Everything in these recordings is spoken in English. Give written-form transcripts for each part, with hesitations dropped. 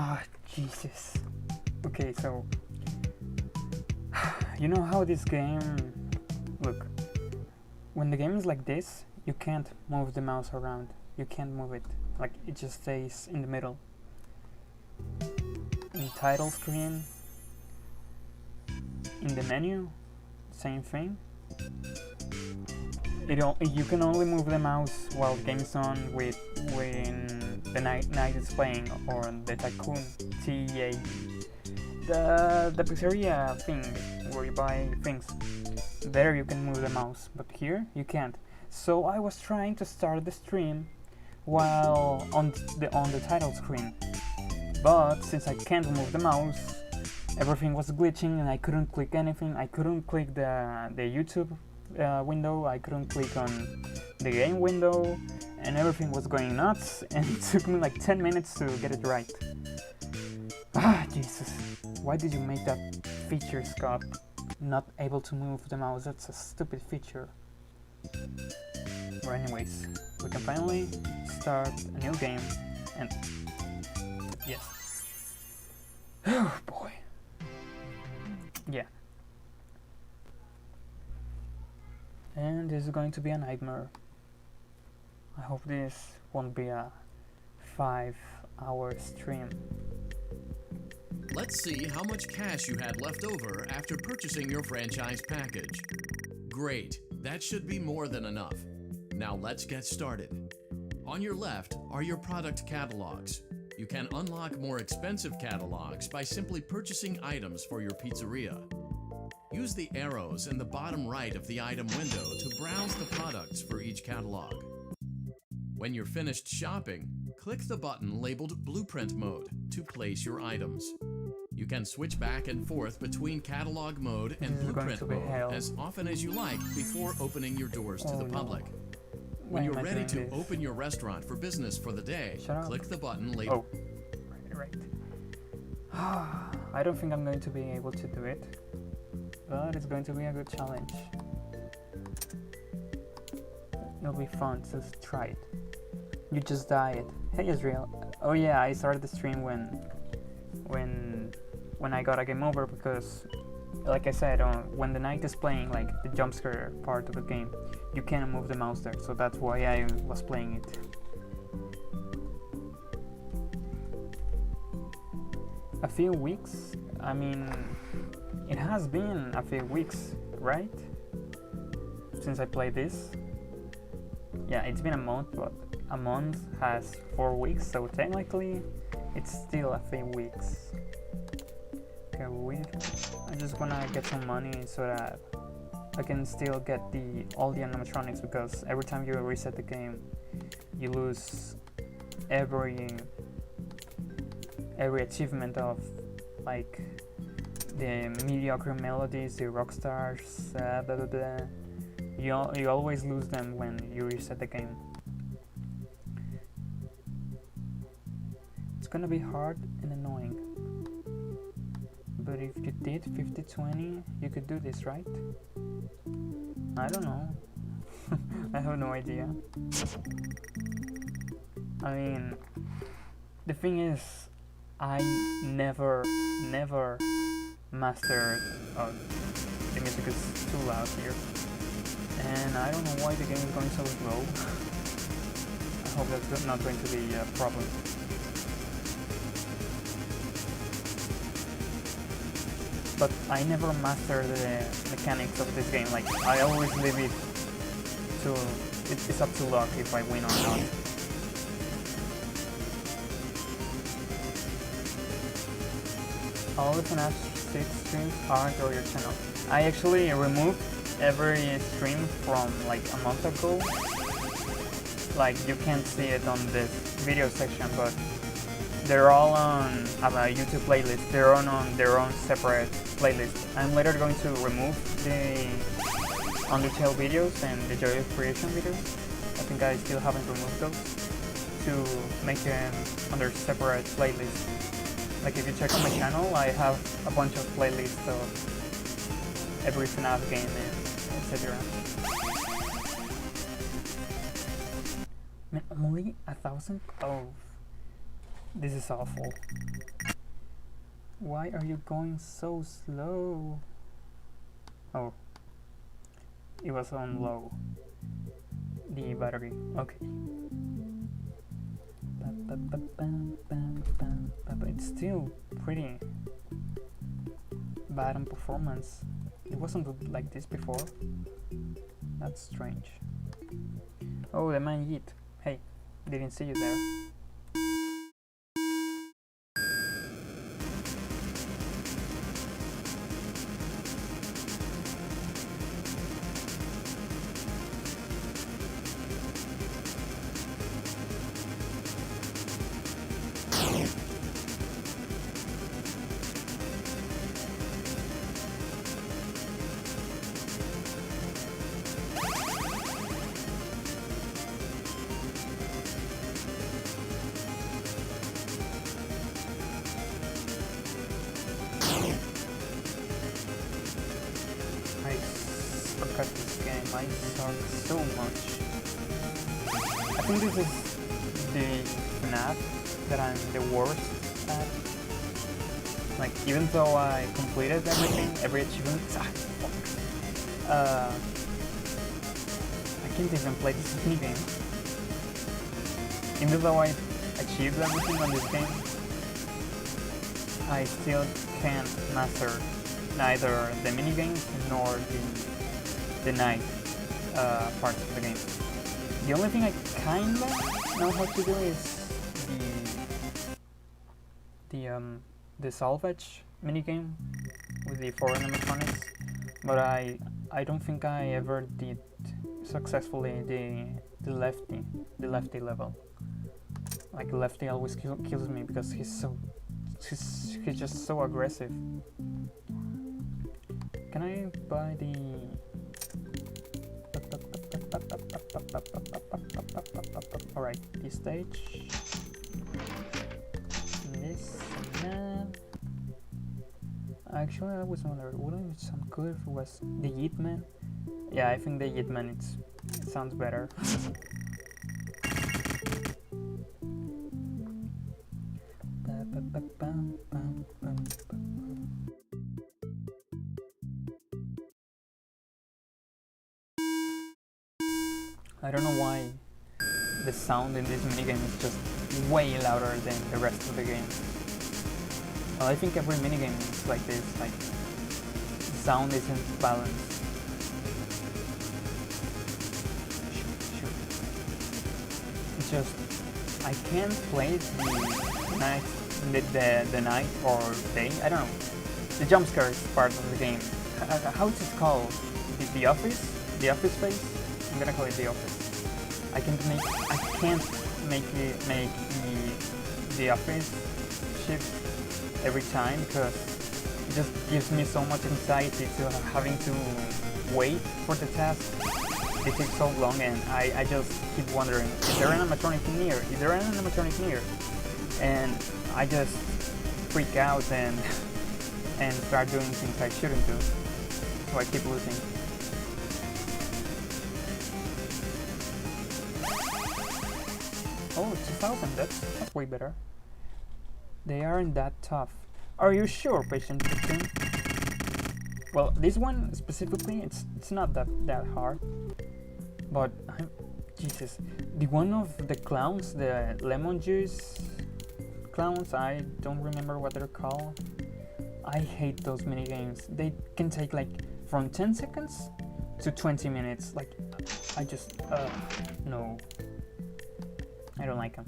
Ah, Jesus. Okay, so you know how this game, look, when the game is like this, you can't move the mouse around. You can't move it. Like, it just stays in the middle. In the title screen, in the menu, same thing. You can only move the mouse while the game is on when the night is playing, or the Tycoon TA, the pizzeria thing where you buy things. There you can move the mouse, but here you can't. So I was trying to start the stream while on the title screen, but since I can't move the mouse, everything was glitching and I couldn't click anything. I couldn't click the YouTube window, I couldn't click on the game window, and everything was going nuts, and it took me like 10 minutes to get it right. Ah, Jesus. Why did you make that feature, Scott? Not able to move the mouse, that's a stupid feature. But anyways, we can finally start a new game, and yes. Oh boy. Yeah. And this is going to be a nightmare. I hope this won't be a 5-hour stream. Let's see how much cash you had left over after purchasing your franchise package. Great, that should be more than enough. Now let's get started. On your left are your product catalogs. You can unlock more expensive catalogs by simply purchasing items for your pizzeria. Use the arrows in the bottom right of the item window to browse the products for each catalog. When you're finished shopping, click the button labeled Blueprint Mode to place your items. You can switch back and forth between Catalog Mode and Blueprint Mode as often as you like before opening your doors to the public. When you're ready to open your restaurant for business for the day, click the button labeled... Oh, right. I don't think I'm going to be able to do it, but it's going to be a good challenge. It'll be fun to try it. You just died. Hey Israel. Oh yeah, I started the stream when I got a game over, because like I said, when the night is playing, like the jump scare part of the game, you can't move the mouse there, so that's why I was playing it. A few weeks? I mean, it has been a few weeks, right? Since I played this. Yeah, it's been a month, but a month has 4 weeks, so technically it's still a few weeks. Okay, I'm just gonna get some money so that I can still get all the animatronics, because every time you reset the game, you lose every achievement of like the mediocre melodies, the rock stars, blah blah blah. You always lose them when you reset the game. It's gonna be hard and annoying. But if you did 50-20, you could do this, right? I don't know. I have no idea. I mean, the thing is, I never mastered... Oh, the music is too loud here. And I don't know why the game is going so slow. I hope that's not going to be a problem. But I never mastered the mechanics of this game. Like, I always leave it to... It's up to luck if I win or not. All the FNAF 6 streams aren't on your channel. I actually removed every stream from like a month ago. Like, you can't see it on this video section, but they're all on a YouTube playlist. They're on their own separate playlist. I'm later going to remove the Undertale videos and the Joy of Creation videos. I think I still haven't removed those, to make them under separate playlists. Like, if you check on my channel, I have a bunch of playlists of every FNAF game and etc. Man, only 1,000? Oh, This is awful. Why are you going so slow? Oh, it was on low. The battery. Okay. It's still pretty bad on performance. It wasn't like this before. That's strange. Oh, the man Yeet. Hey, didn't see you there. This game, I suck so much. I think this is the FNAF that I'm the worst at. Like, even though I completed everything, every achievement, I can't even play this minigame. Even though I achieved everything on this game, I still can't master neither the minigames nor the night part of the game. The only thing I kinda know how to do is the salvage minigame with the foreign animatronics, but I don't think I ever did successfully the lefty level. Like, Lefty always kills me because he's just so aggressive. Can I buy the alright, this stage, this, and actually I was wondering, wouldn't it sound good if it was the Yeet Man? Yeah, I think the Yeet Man, it sounds better. I don't know why the sound in this minigame is just way louder than the rest of the game. Well, I think every minigame is like this, like, the sound isn't balanced. It's just, I can't play the night or day, I don't know, the jump scares part of the game. How is it called? The office? The office space? I'm gonna call it the office. I can't make the office shift every time because it just gives me so much anxiety to having to wait for the task. It takes so long, and I just keep wondering, is there an animatronic near? Is there an animatronic near? And I just freak out and start doing things I shouldn't do. So I keep losing. Oh, 2000, that's way better. They aren't that tough. Are you sure, Patient 15? Well, this one specifically, it's not that hard. But, Jesus, the one of the clowns, the lemon juice clowns, I don't remember what they're called. I hate those minigames. They can take like from 10 seconds to 20 minutes. Like, I just, no. I don't like them.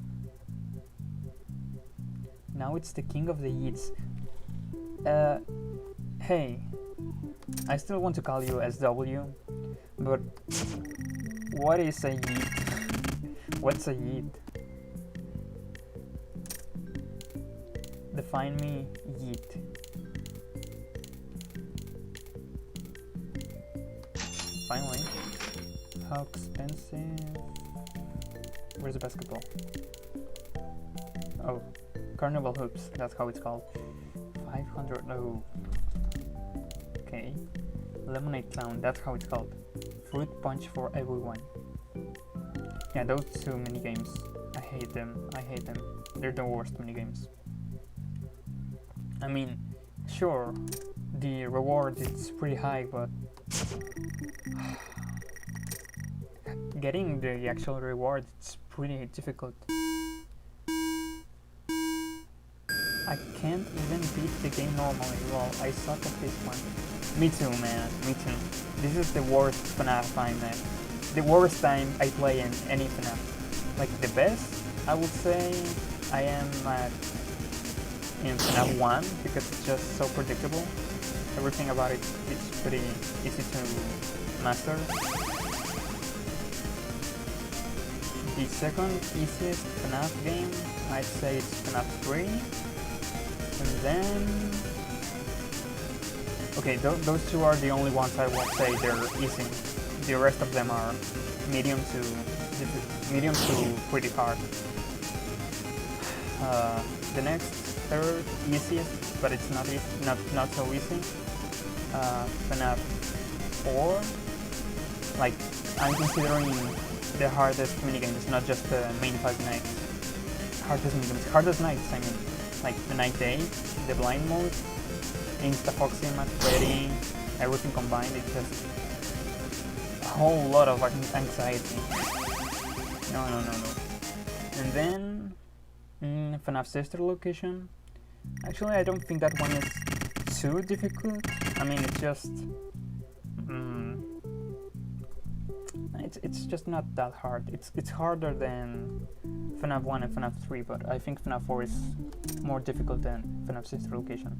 Now it's the king of the Yeets. Hey, I still want to call you SW, but what is a Yeet? What's a Yeet? Define me, Yeet. Finally. How expensive? Where's the basketball? Oh, carnival hoops, that's how it's called. 500, no. Okay. Lemonade clown, that's how it's called. Fruit punch for everyone. Yeah, those two minigames, I hate them. they're the worst minigames. I mean, sure, the reward is pretty high, but getting the actual reward it's pretty difficult. I can't even beat the game normally. Well, I suck at this one. Me too, man. Me too. This is the worst FNAF I met. The worst time I play in any FNAF. Like the best, I would say I am in FNAF 1 because it's just so predictable. Everything about it is pretty easy to master. The second easiest FNAF game, I'd say it's FNAF 3. And then... okay, those two are the only ones I would say they're easy. The rest of them are medium to pretty hard. The next, third easiest, but it's not so easy. FNAF 4. Like, I'm considering the hardest minigames, not just the main 5 nights. Hardest nights, I mean. Like the night day, the blind mode, Insta-Foxy, Freddy, everything combined, it's just a whole lot of anxiety. No. And then, FNAF Sister Location. Actually, I don't think that one is too difficult. I mean, it's just... it's just not that hard. It's harder than FNAF 1 and FNAF 3, but I think FNAF 4 is more difficult than FNAF Sister Location.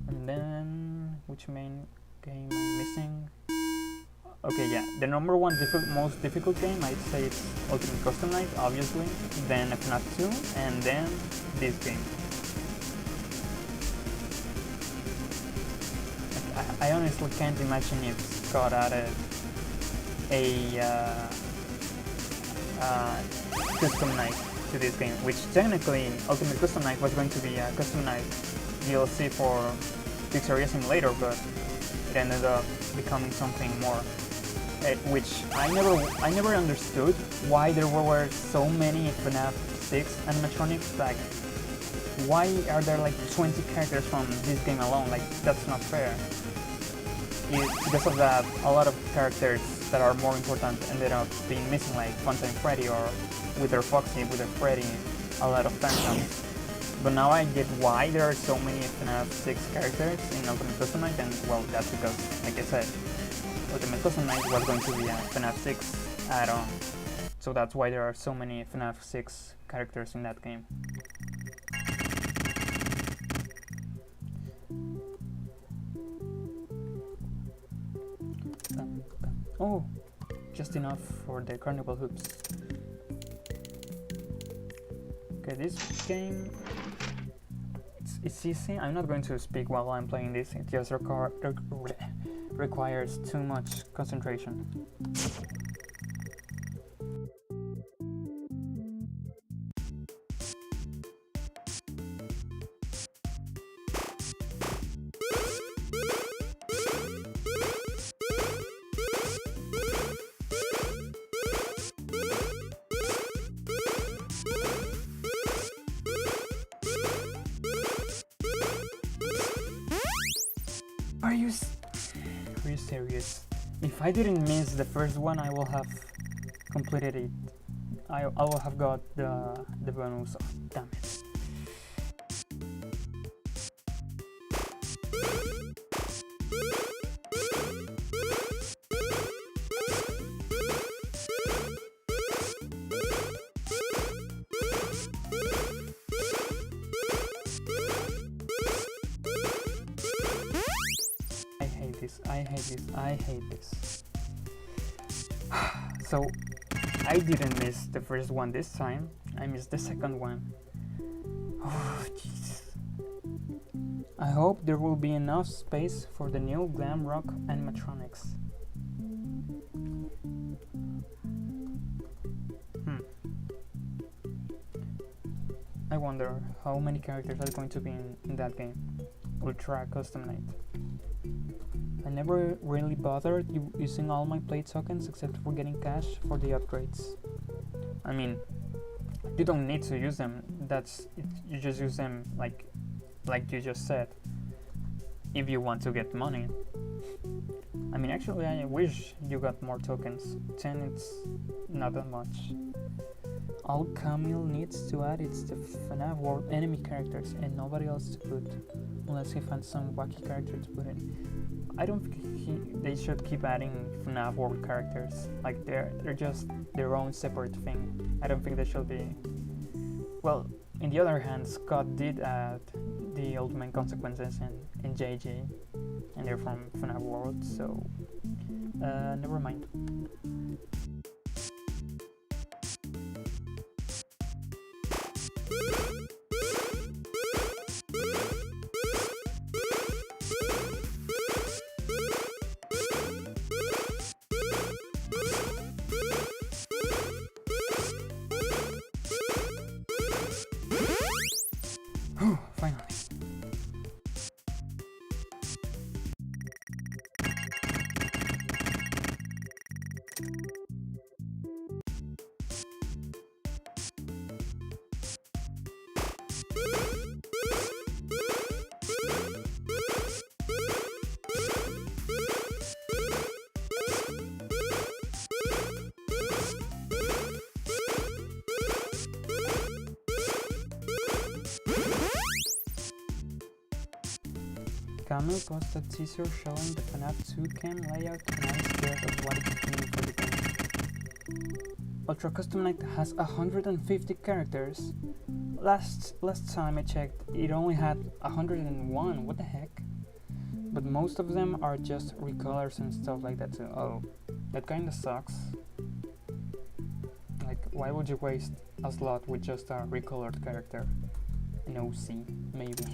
And then, which main game am I missing? Okay, yeah, the number one most difficult game, I'd say it's Ultimate Custom Night, obviously, then FNAF 2, and then this game. I honestly can't imagine if Scott added a custom night to this game, which technically Ultimate Custom Night was going to be a custom night DLC for Pizzeria Simulator, but it ended up becoming something more. Which I never understood why there were so many FNAF 6 animatronics. Like, why are there like 20 characters from this game alone? Like, that's not fair. Because of that, a lot of characters that are more important ended up being missing, like Funtime Freddy or Wither Foxy, Wither Freddy, a lot of Phantoms. But now I get why there are so many FNAF 6 characters in Ultimate Custom Night, and well, that's because, like I said, Ultimate Custom Night was going to be a FNAF 6 add-on. So that's why there are so many FNAF 6 characters in that game. Oh, just enough for the carnival hoops. Okay, this game, it's easy. I'm not going to speak while I'm playing this. It just requires too much concentration. Are you serious? If I didn't miss the first one, I will have completed it. I will have got the bonus. Oh, damn it. I hate this. So, I didn't miss the first one this time. I missed the second one. Oh, jeez. I hope there will be enough space for the new glam rock animatronics. I wonder how many characters are going to be in that game. Ultra Custom Night. I never really bothered using all my play tokens except for getting cash for the upgrades. I mean, You don't need to use them. That's it, you just use them like you just said. If you want to get money. I mean, actually, I wish you got more tokens. 10, it's not that much. All Camille needs to add is the FNAF World enemy characters and nobody else to put, unless he finds some wacky character to put in. I don't think they should keep adding FNAF World characters. Like they're just their own separate thing. I don't think they should be. Well, on the other hand, Scott did add the Ultimate Consequences in JJ, and they're from FNAF World, so never mind. Finally. Camille posted a teaser showing the FNAF 2 cam layout and I'm scared of what it could mean for the game. Ultra Custom Night has 150 characters. Last time I checked, it only had 101. What the heck? But most of them are just recolors and stuff like that too. Oh, that kinda sucks. Like, why would you waste a slot with just a recolored character? An OC, maybe.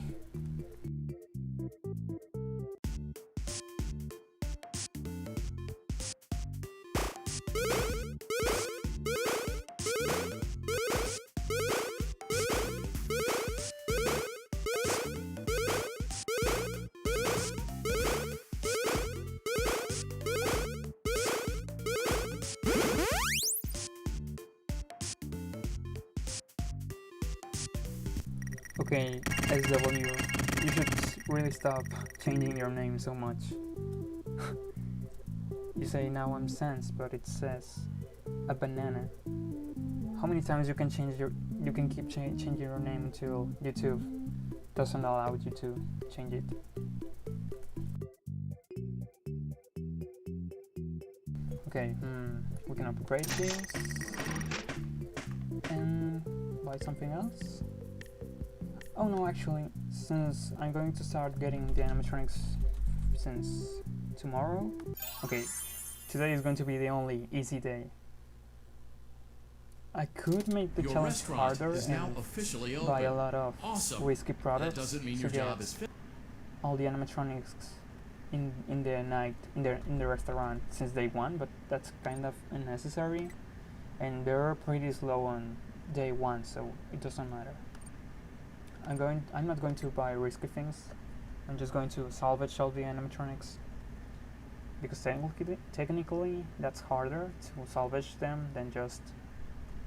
Okay, SW, you should really stop changing your name so much. You say now I'm Sans, but it says a banana. How many times you can keep changing your name until YouTube doesn't allow you to change it? Okay, we can upgrade this and buy something else. Oh no, actually, since I'm going to start getting the animatronics since tomorrow. Okay, today is going to be the only easy day. I could make the challenge harder and buy a lot of whiskey products to get all the animatronics in the restaurant since day one, but that's kind of unnecessary, and they're pretty slow on day one, so it doesn't matter. I'm not going to buy risky things. I'm just going to salvage all the animatronics because technically that's harder to salvage them than just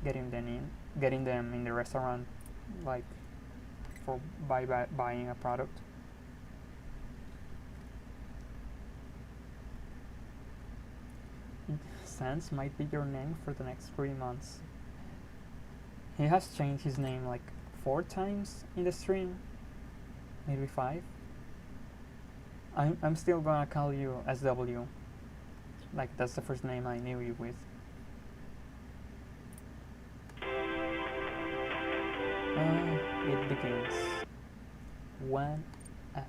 getting them in the restaurant, like for buying a product. Sans might be your name for the next 3 months. He has changed his name like 4 times in the stream, maybe 5. I'm still gonna call you SW, like that's the first name I knew you with. It begins. One act.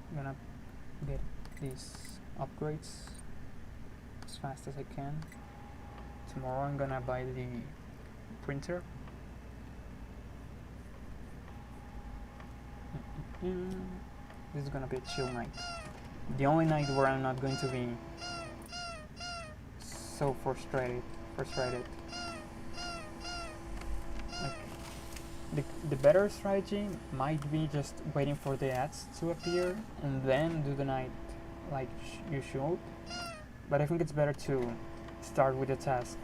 I'm gonna get these upgrades as fast as I can. Tomorrow I'm gonna buy the printer. This is gonna be a chill night. The only night where I'm not going to be so frustrated. Like, the better strategy might be just waiting for the ads to appear and then do the night like you should. But I think it's better to start with the task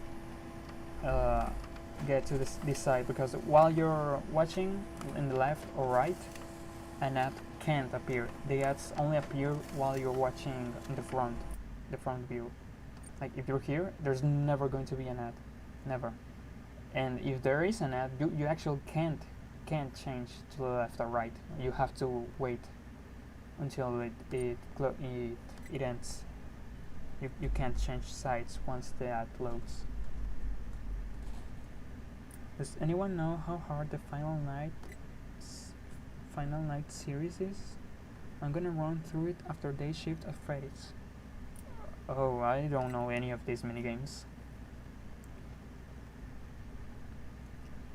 get to this side, because while you're watching in the left or right, an ad can't appear. The ads only appear while you're watching in the front view. Like if you're here, there's never going to be an ad, never. And if there is an ad, you actually can't change to the left or right. You have to wait until it ends. You can't change sides once the ad loads. Does anyone know how hard the Final Night series is? I'm gonna run through it after Day Shift at Freddy's. Oh, I don't know any of these minigames.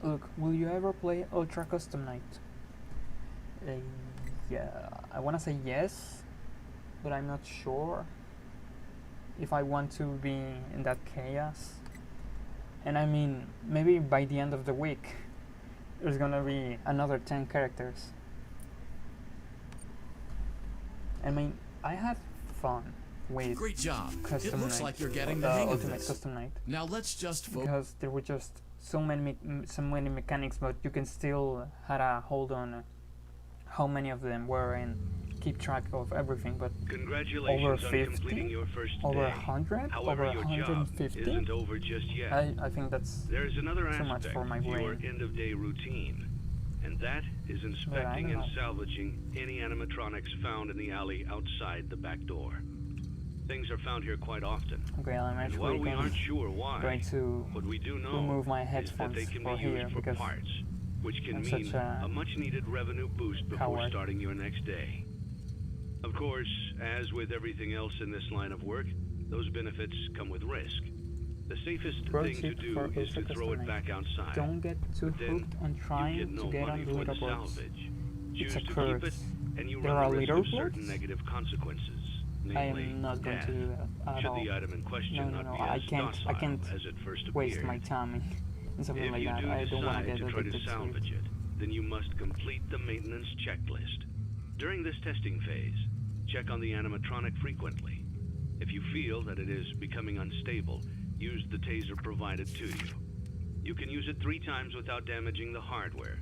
Look, will you ever play Ultra Custom Night? Yeah, I wanna say yes, but I'm not sure if I want to be in that chaos. And I mean, maybe by the end of the week, there's gonna be another 10 characters. I mean, I had fun with Great job. Custom It looks Night, like you're getting the hang of Ultimate this. Custom Night, Now let's just focus. because there were just so many mechanics, but you can still had a hold on how many of them were and keep track of everything. But Congratulations over on 50, completing your first over day. 100, However, over your job 150. isn't over just yet. I think that's There's another too much aspect for my to your brain. end-of-day routine, and that is inspecting don't and know. salvaging any animatronics found in the alley outside the back door. Things are found here quite often, okay. I'm and while actually we aren't sure why, going to what we do know remove my is that headphones they can for be here used for because parts, which can I'm mean such a a much-needed revenue boost before coward. starting your next day. Of course, as with everything else in this line of work, those benefits come with risk. The safest Pro thing to tip do for is to Ultra throw it Custom back outside. don't get too But then hooked on You trying get no to get money on the for the leaderboards. salvage. It's Choose a to keep it, curse. and you There run are the risk of certain leaderboards? negative consequences. I Namely, am not going death. to do that at Should all. the item in question No, not be I as can't docile as it first waste appeared. my time in something If like you that. do I don't want to decide get to try to addicted to salvage it. it, then you must complete the maintenance checklist. During this testing phase, check on the animatronic frequently. If you feel that it is becoming unstable, use the taser provided to you. You can use it 3 times without damaging the hardware.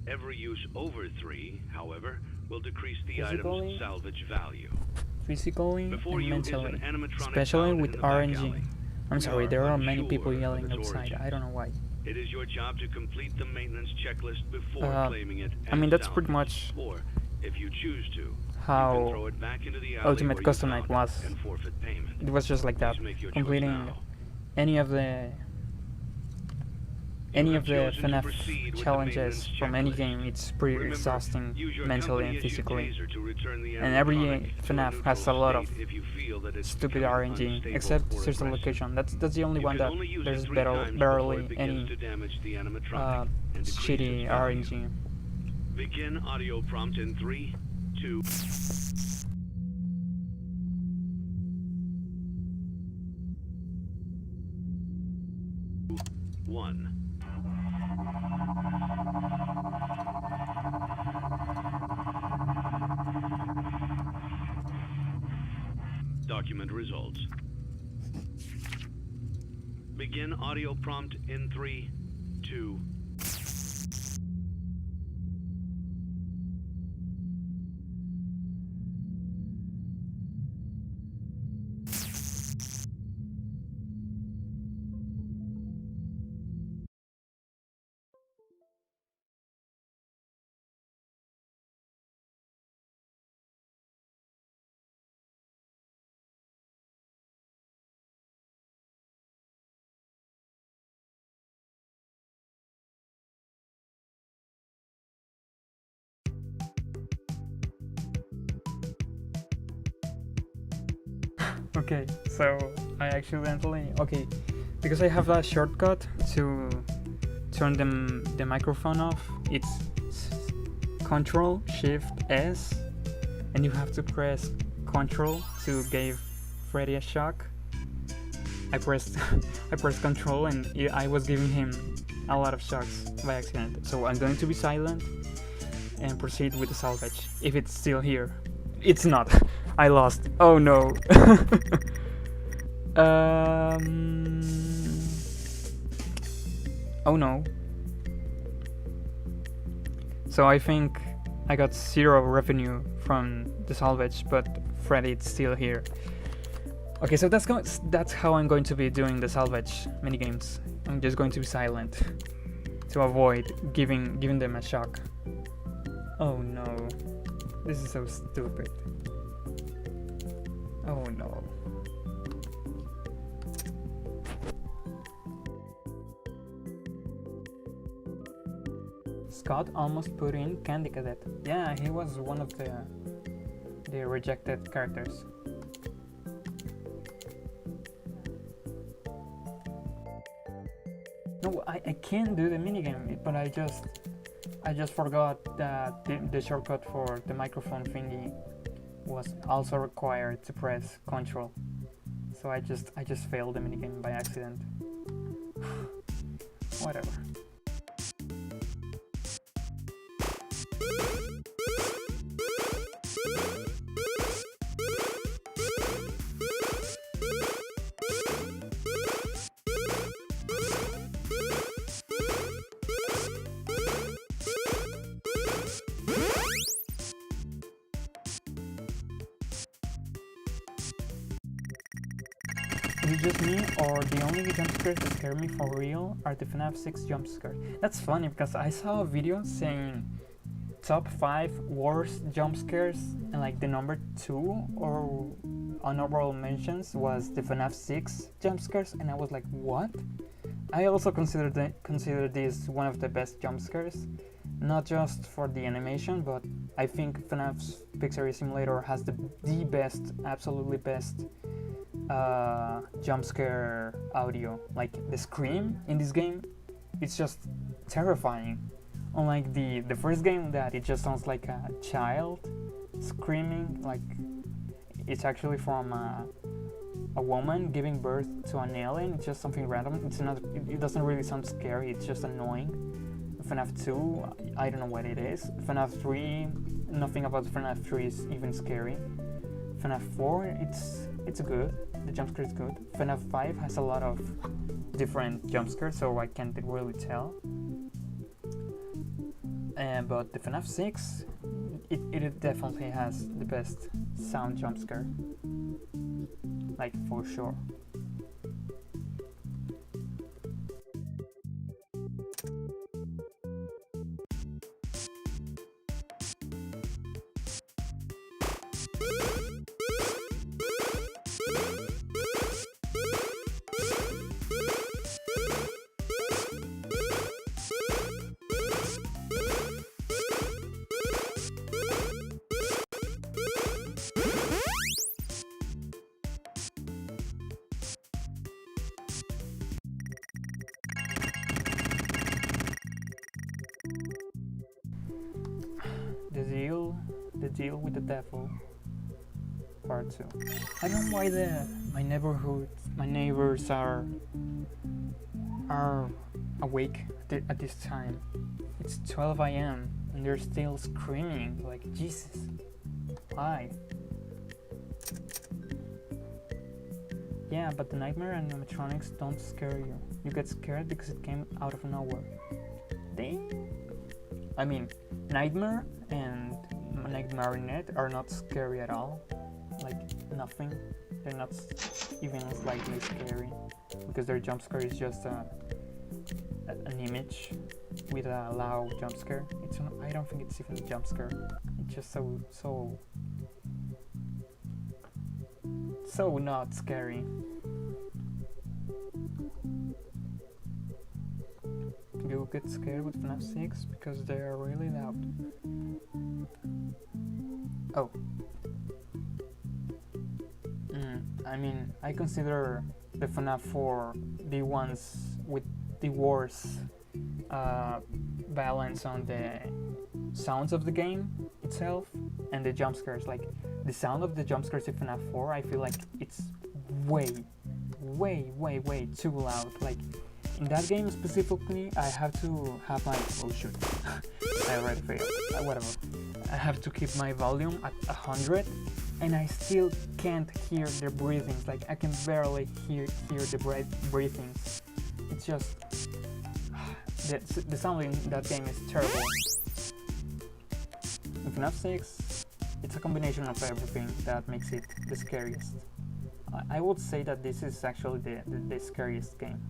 Every use over 3, however, will decrease the Physically? item's salvage value. Physically Before and you is mentally, an animatronic especially found with in the back RNG. alley. I'm We sorry, are there are many people unsure of yelling its outside. origins. I don't know why. It is your job to complete the maintenance checklist before claiming it I mean, as that's pretty salvage. much Or, if you choose to, you can how throw it back into the alley Ultimate where you Custom found Night it was. and forfeit payment. It was just like that. Please make your choice Completing now. any of the You have FNAF chosen to proceed with the challenges maintenance from any checklist. game, it's pretty Remember, exhausting use your mentally and company-issued physically. taser to return the And every animatronic to FNAF has a neutral lot of state if you feel that it's stupid becoming RNG, unstable except or Crystal aggressive. Location. That's the only You one can that only use there's it 3 times before barely it begins any to damage the animatronic and decrease shitty its value. RNG. Begin audio prompt in 3, 2. 1. Document results. Begin audio prompt in 3, 2. Okay, so I accidentally because I have a shortcut to turn the microphone off. It's Control Shift S, and you have to press Control to give Freddy a shock. I pressed Control, and I was giving him a lot of shocks by accident. So I'm going to be silent and proceed with the salvage. If it's still here, it's not. I lost. Oh no. Oh no. So I think I got 0 revenue from the salvage, but Freddy's still here. Okay, so that's how I'm going to be doing the salvage minigames. I'm just going to be silent to avoid giving them a shock. Oh no. This is so stupid. Oh no. Scott almost put in Candy Cadet. Yeah, he was one of the rejected characters. No, I can't do the minigame, but I just forgot that the shortcut for the microphone thingy was also required to press Control. So I just failed the minigame by accident. Whatever. Is it just me, or the only jump scares that scare me for real are the FNAF 6 jump scares? That's funny because I saw a video saying top 5 worst jump scares, and like the number 2 or honorable mentions was the FNAF 6 jump scares, and I was like, what? I also consider this one of the best jump scares, not just for the animation, but I think FNAF Pizzeria Simulator has the best, absolutely best jump scare audio. Like the scream in this game, it's just terrifying. Unlike the first game, that it just sounds like a child screaming, like it's actually from a woman giving birth to an alien. It's just something random. It doesn't really sound scary. It's just annoying. FNAF 2, I don't know what it is. FNAF 3, nothing about FNAF 3 is even scary. FNAF 4, it's good. The jump scare is good. FNAF 5 has a lot of different jump scares, so I can't really tell. But the FNAF 6, it definitely has the best sound jump scare. Like, for sure. The deal with the devil, part 2. I don't know why my neighbors are awake at this time. It's 12 a.m. and they're still screaming. Like, Jesus, why? Yeah, but the nightmare animatronics don't scare you. You get scared because it came out of nowhere. I mean, Nightmare and Marionette are not scary at all. Like, nothing. They're not even slightly scary, because their jump scare is just an image with a loud jump scare. I don't think it's even a jump scare. It's just so not scary. You get scared with FNAF 6 because they are really loud. Oh. I mean, I consider the FNAF 4 the ones with the worst balance on the sounds of the game itself and the jump scares. Like, the sound of the jump scares in FNAF 4, I feel like it's way too loud. Like, in that game specifically, I have to have my... Oh shoot, I already failed. Whatever. I have to keep my volume at 100, and I still can't hear the breathing. Like, I can barely hear the breathing. It's just... the sound in that game is terrible. In FNAF 6, it's a combination of everything that makes it the scariest. I would say that this is actually the scariest game.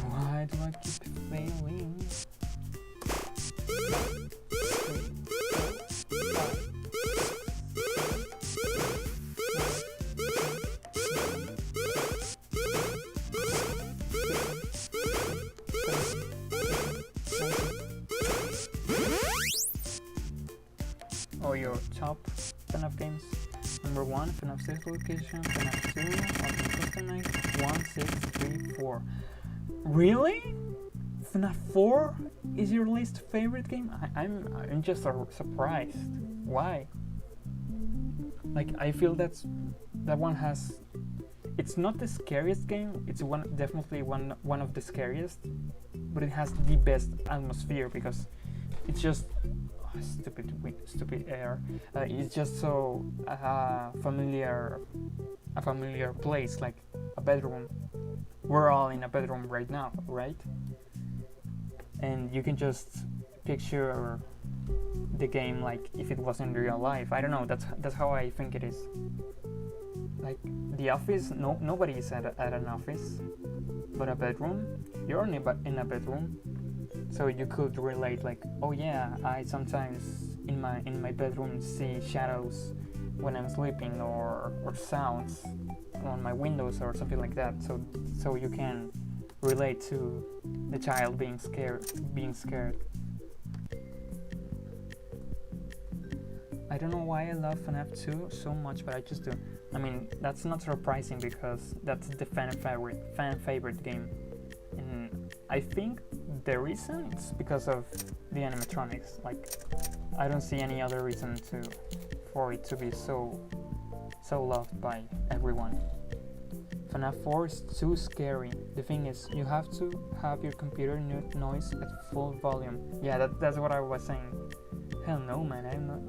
Why do I keep failing? Oh, your top FNAF games. Number 1, FNAF 6 location, FNAF 2, Ultimate Custom Night, 1, 6, 3, 4. Really? FNAF 4 is your least favorite game? I'm just surprised. Why? Like, I feel that one has... It's not the scariest game, it's definitely one of the scariest, but it has the best atmosphere because it's just... stupid air. It's just so a familiar place, like a bedroom. We're all in a bedroom right now, right? And you can just picture the game like if it was in real life. I don't know. That's how I think it is. Like the office, nobody is at an office, but a bedroom. You're in a bedroom. So you could relate, like, oh yeah, I sometimes in my bedroom see shadows when I'm sleeping, or sounds on my windows or something like that. So you can relate to the child being scared. I don't know why I love FNAF 2 so much, but I just do. I mean, that's not surprising because that's the fan favorite game. And I think the reason it's because of the animatronics. Like, I don't see any other reason for it to be so loved by everyone. FNAF 4 is too scary. The thing is, you have to have your computer noise at full volume. Yeah, that's what I was saying. Hell no, man, I'm not.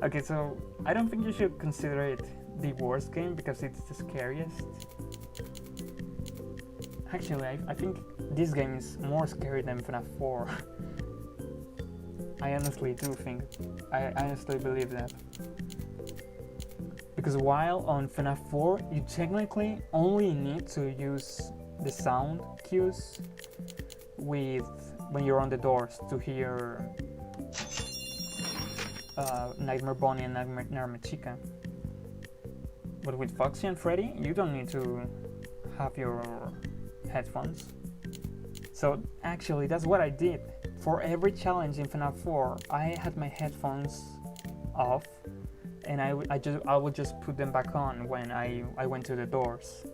Okay, so I don't think you should consider it the worst game because it's the scariest. Actually, I think this game is more scary than FNAF 4. I honestly do think. I honestly believe that. Because while on FNAF 4, you technically only need to use the sound cues when you're on the doors to hear Nightmare Bonnie and Nightmare Chica. But with Foxy and Freddy, you don't need to have your headphones. So actually, that's what I did. For every challenge in FNAF 4, I had my headphones off, and I would just put them back on when I went to the doors.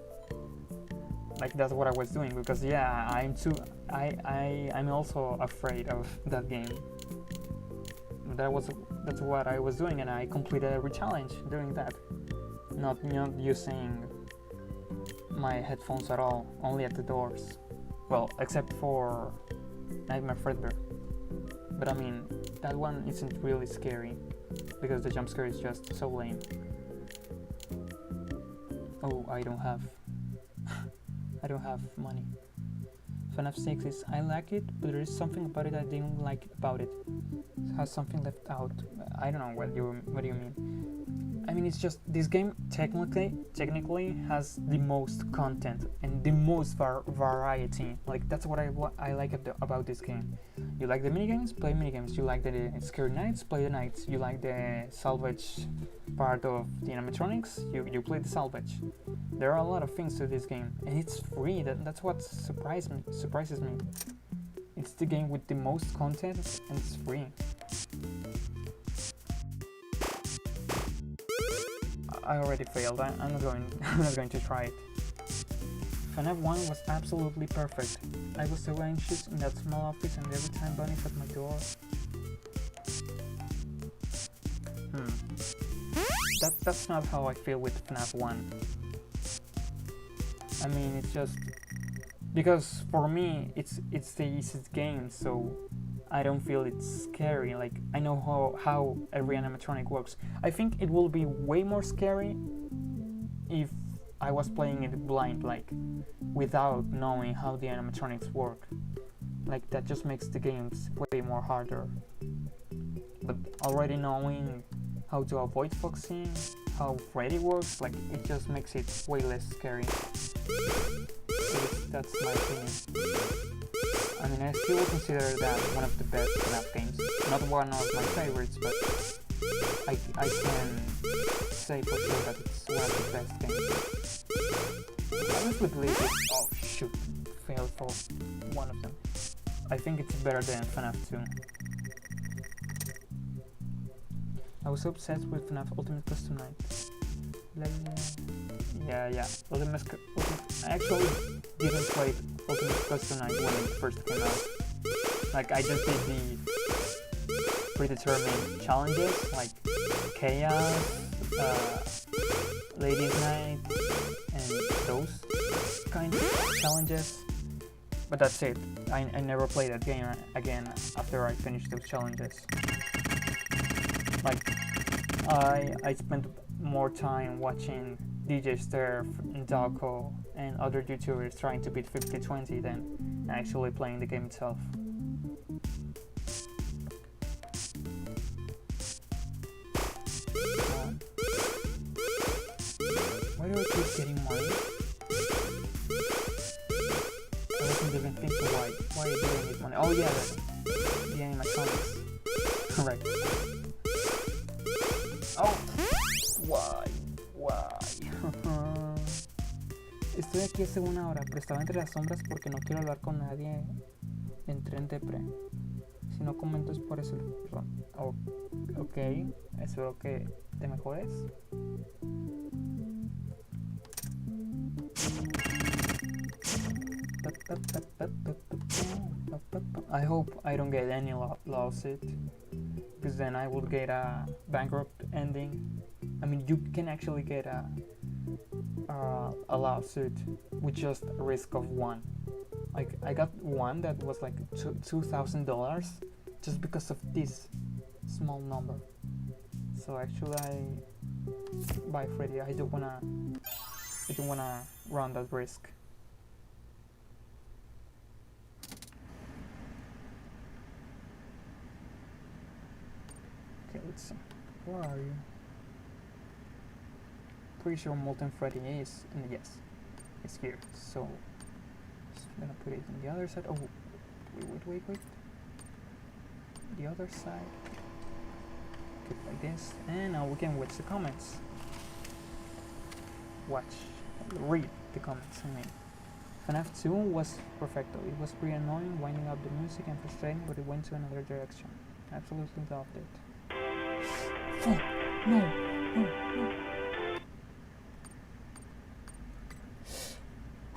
Like, that's what I was doing, because yeah, I'm also afraid of that game. That's what I was doing, and I completed every challenge doing that. Not using my headphones at all, only at the doors. Well, except for Nightmare Fredbear. But I mean, that one isn't really scary because the jump scare is just so lame. Oh, I don't have money. FNAF 6 is, I like it, but there is something about it I didn't like about it. It has something left out. I don't know what do you mean. I mean, it's just this game technically has the most content and the most variety. Like that's what I like about this game. You like the minigames, play minigames. You like the scary nights, play the nights. You like the salvage part of the animatronics, you play the salvage. There are a lot of things to this game, and it's free. That's what surprises me. It's the game with the most content, and it's free. I already failed. I'm not going to try it. FNAF 1 was absolutely perfect. I was so anxious in that small office, and every time Bunny's at my door. That's not how I feel with FNAF 1. I mean, it's just because for me it's the easiest game, so I don't feel it's scary. Like I know how every animatronic works. I think it will be way more scary if I was playing it blind, like without knowing how the animatronics work. Like that just makes the games way more harder. But already knowing how to avoid foxing, how Freddy works, like it just makes it way less scary. So that's my opinion. I mean, I still consider that one of the best FNAF games. Not one of my favorites, but I can say for sure that it's one of the best games. I honestly believe it's... Oh shoot, failed for one of them. I think it's better than FNAF 2. I was obsessed with FNAF Ultimate Custom Night. Yeah. I actually didn't play Ultimate Custom Night when it first came out. Like I just did the predetermined challenges like Chaos, Ladies Night, and those kind of challenges. But that's it. I never played that game again after I finished those challenges. Like I spent more time watching DJ Sterf and Dalco and other YouTubers trying to beat 50-20 than actually playing the game itself. Why do I keep getting money? I wasn't even thinking why do I need money? Oh yeah, the animatronics. Correct. Oh! Why? Estoy aquí hace una hora, pero estaba entre las sombras porque no quiero hablar con nadie. Entré en depre. Si no comento es por eso. Oh, ok, espero que te mejores. I hope I don't get any lawsuit, because then I would get a bankrupt ending. I mean, you can actually get a lawsuit with just a risk of one. Like I got one that was like $2,000 just because of this small number. So actually, bye Freddy. I don't wanna run that risk. Okay, let's see. Where are you? Pretty sure Molten Freddy is, and yes, it's here. So just gonna put it on the other side. Oh, wait. The other side. Keep like this, and now we can watch the comments. Read the comments. I mean, FNAF 2 was perfecto. It was pretty annoying, winding up the music and frustrating, but it went to another direction. Absolutely loved it. Oh, no.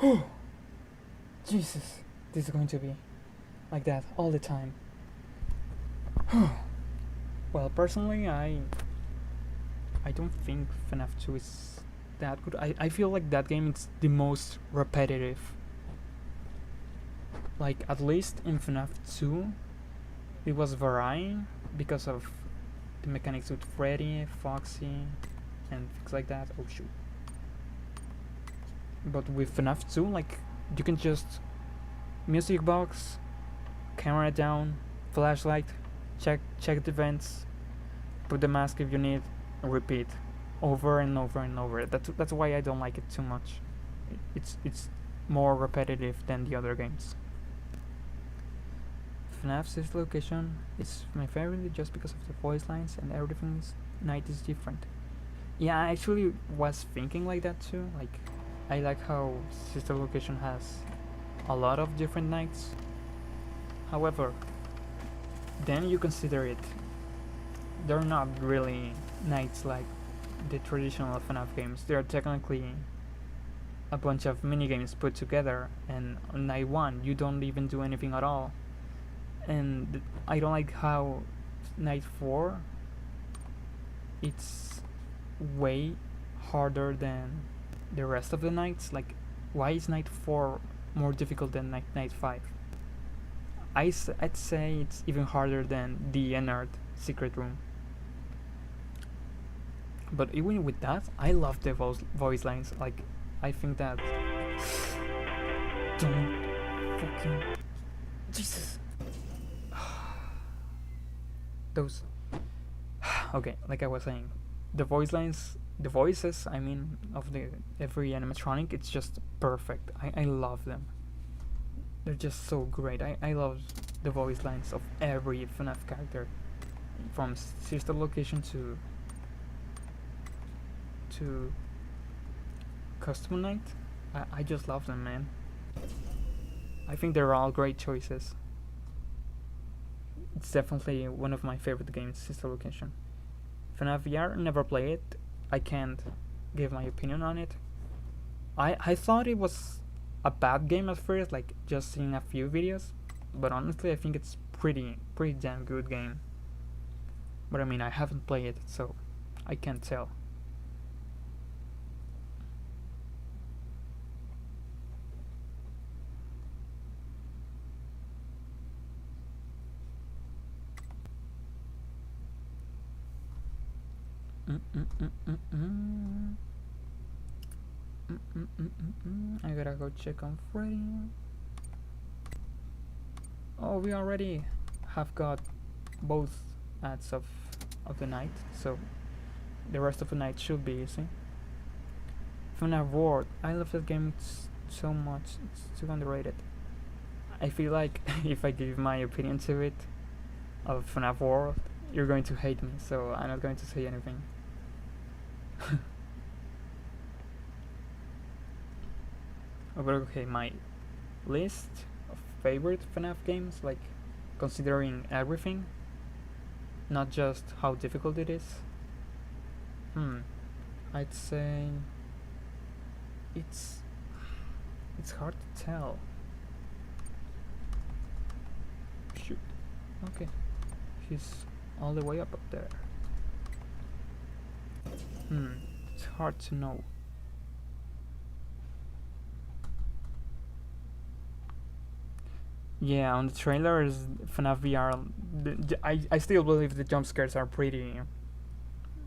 Oh, Jesus, this is going to be like that all the time. Well, personally, I don't think FNAF 2 is that good. I feel like that game is the most repetitive. Like, at least in FNAF 2, it was varying because of the mechanics with Freddy, Foxy, and things like that. Oh shoot. But with FNAF 2, like, you can just music box, camera down, flashlight, check the vents, put the mask if you need, repeat. over and over and over. That's why I don't like it too much. It's more repetitive than the other games. FNAF 6th location is my favorite just because of the voice lines and everything's night is different. Yeah, I actually was thinking like that too. Like, I like how sister location has a lot of different nights. However, then you consider it, they're not really nights like the traditional FNAF games. They are technically a bunch of minigames put together, and on night 1 you don't even do anything at all. And I don't like how night 4 it's way harder than the rest of the nights. Like, why is night 4 more difficult than night 5? I'd say it's even harder than the Ennard secret room. But even with that, I love the voice lines. Like, I think that don't fucking Jesus. Those okay, like I was saying, the voices, I mean, of the every animatronic, it's just perfect. I love them. They're just so great. I love the voice lines of every FNAF character, from sister location to custom night. I just love them, man. I think they're all great choices. It's definitely one of my favorite games, sister location. FNAF VR, never play it. I can't give my opinion on it. I thought it was a bad game at first, like just seeing a few videos, but honestly I think it's pretty damn good game. But I mean, I haven't played it, so I can't tell. I gotta go check on Freddy. Oh, we already have got both ads of the night, so the rest of the night should be easy. FNAF World, I love that game so much. It's too underrated. I feel like if I give my opinion to it of FNAF World, you're going to hate me, so I'm not going to say anything. But okay, my list of favorite FNAF games, like considering everything, not just how difficult it is. I'd say it's hard to tell. Shoot. Okay, she's all the way up there. It's hard to know. Yeah, on the trailers, FNAF VR, I still believe the jump scares are pretty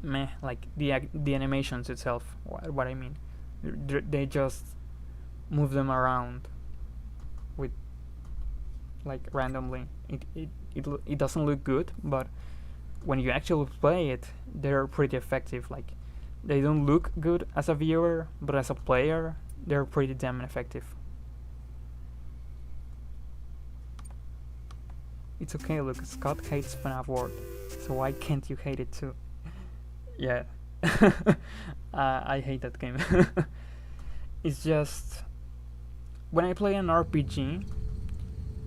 meh. Like the animations itself. What I mean, they just move them around with like randomly. It doesn't look good, but when you actually play it, they're pretty effective. Like, they don't look good as a viewer, but as a player, they're pretty damn effective. It's okay, look, Scott hates FNAF World, so why can't you hate it too? Yeah, I hate that game. It's just, when I play an RPG,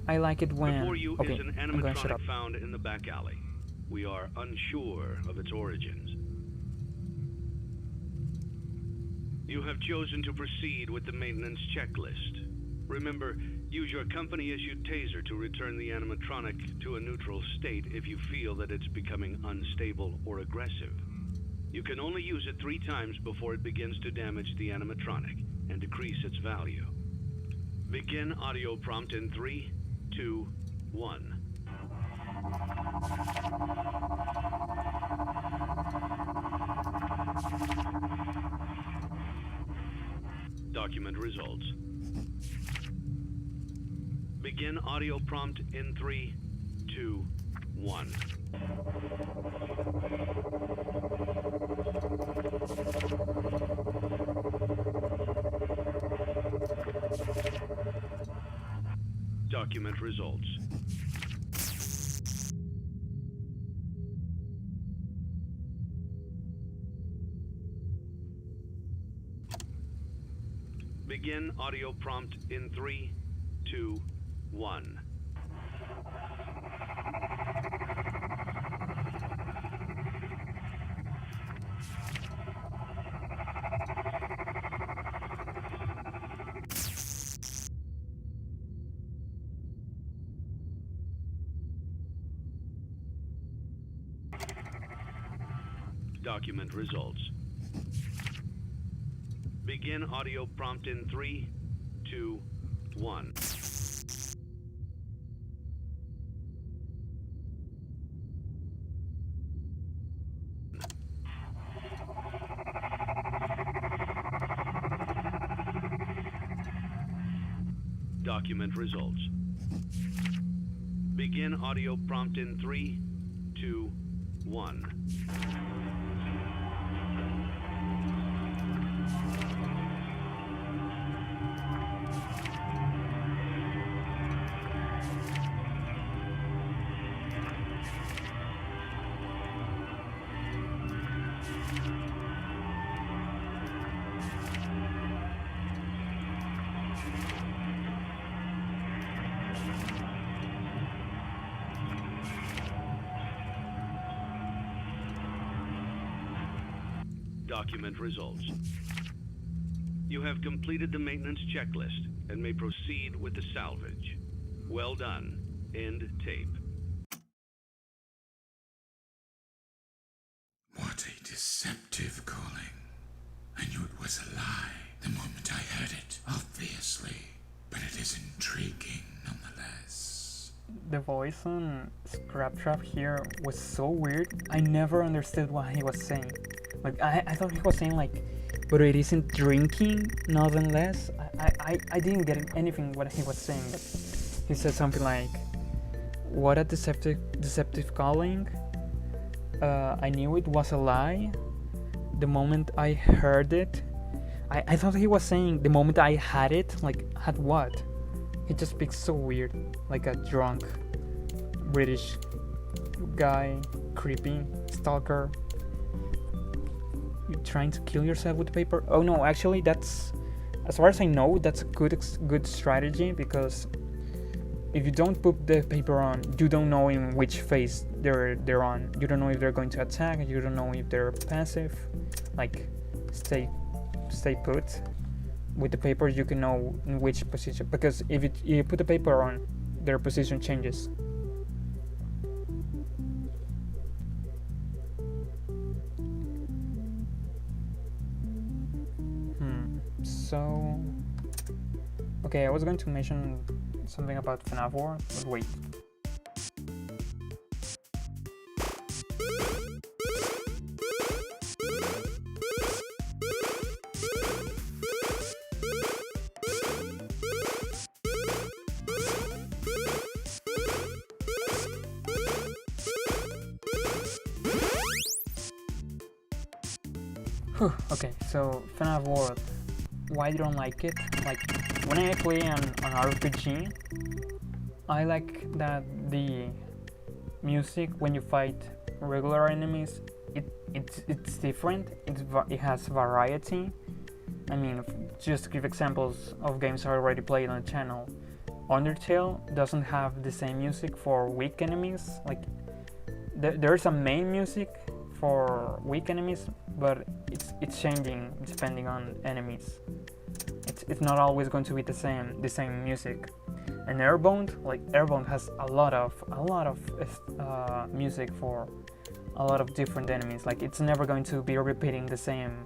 I like it when... Before you okay, is an I'm gonna shut up. animatronic found in the back alley. We are unsure of its origins. You have chosen to proceed with the maintenance checklist. Remember, use your company-issued taser to return the animatronic to a neutral state if you feel that it's becoming unstable or aggressive. You can only use it 3 times before it begins to damage the animatronic and decrease its value. Begin audio prompt in 3, 2, 1. Document results. Begin audio prompt in 3, 2, 1. Document results. Begin audio prompt in 3, 2, 1. Document results. Begin audio prompt in 3, 2, 1. Document results. Begin audio prompt in 3, 2, 1. Document results. You have completed the maintenance checklist and may proceed with the salvage. Well done. End tape. What a deceptive calling. I knew it was a lie the moment I heard it, obviously, but it is intriguing nonetheless. The voice on Scraptrap here was so weird. I never understood what he was saying. Like, I thought he was saying like, but it isn't drinking, nothing less. I didn't get anything what he was saying, but he said something like, what a deceptive calling. I knew it was a lie the moment I heard it. I thought he was saying the moment I had it, like, had what? He just speaks so weird, like a drunk British guy, creepy, stalker. You're trying to kill yourself with paper? Oh no, actually that's, as far as I know, that's a good strategy, because if you don't put the paper on, you don't know in which phase they're on. You don't know if they're going to attack, you don't know if they're passive. Like, stay put. With the paper you can know in which position, because if you put the paper on, their position changes. So, okay, I was going to mention something about FNAF World, but wait. Okay, so FNAF World. Why you don't like it? Like, when I play an RPG, I like that the music when you fight regular enemies, it's different. It has variety. I mean, just to give examples of games I already played on the channel, Undertale doesn't have the same music for weak enemies. Like, there's a main music for weak enemies, but it's changing depending on enemies. It's not always going to be the same music. And Airbound has a lot of music for a lot of different enemies. Like, it's never going to be repeating the same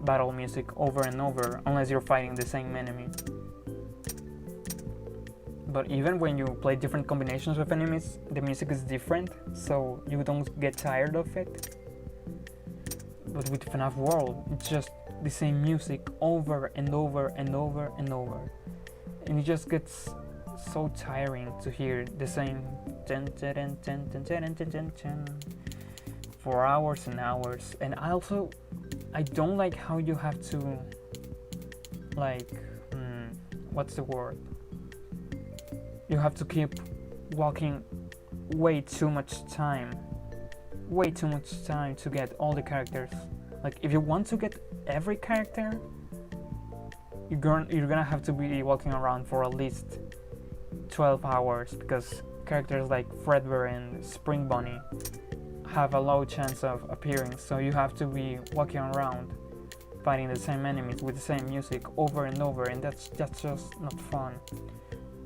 battle music over and over unless you're fighting the same enemy. But even when you play different combinations of enemies, the music is different, so you don't get tired of it. But with FNAF World, it's just the same music over and over and over and over. And it just gets so tiring to hear the same for hours and hours. And I don't like how you have to, like, what's the word? you have to keep walking way too much time to get all the characters. Like if you want to get every character, you're gonna have to be walking around for at least 12 hours, because characters like Fredbear and Spring Bunny have a low chance of appearing, so you have to be walking around fighting the same enemies with the same music over and over, and that's just not fun.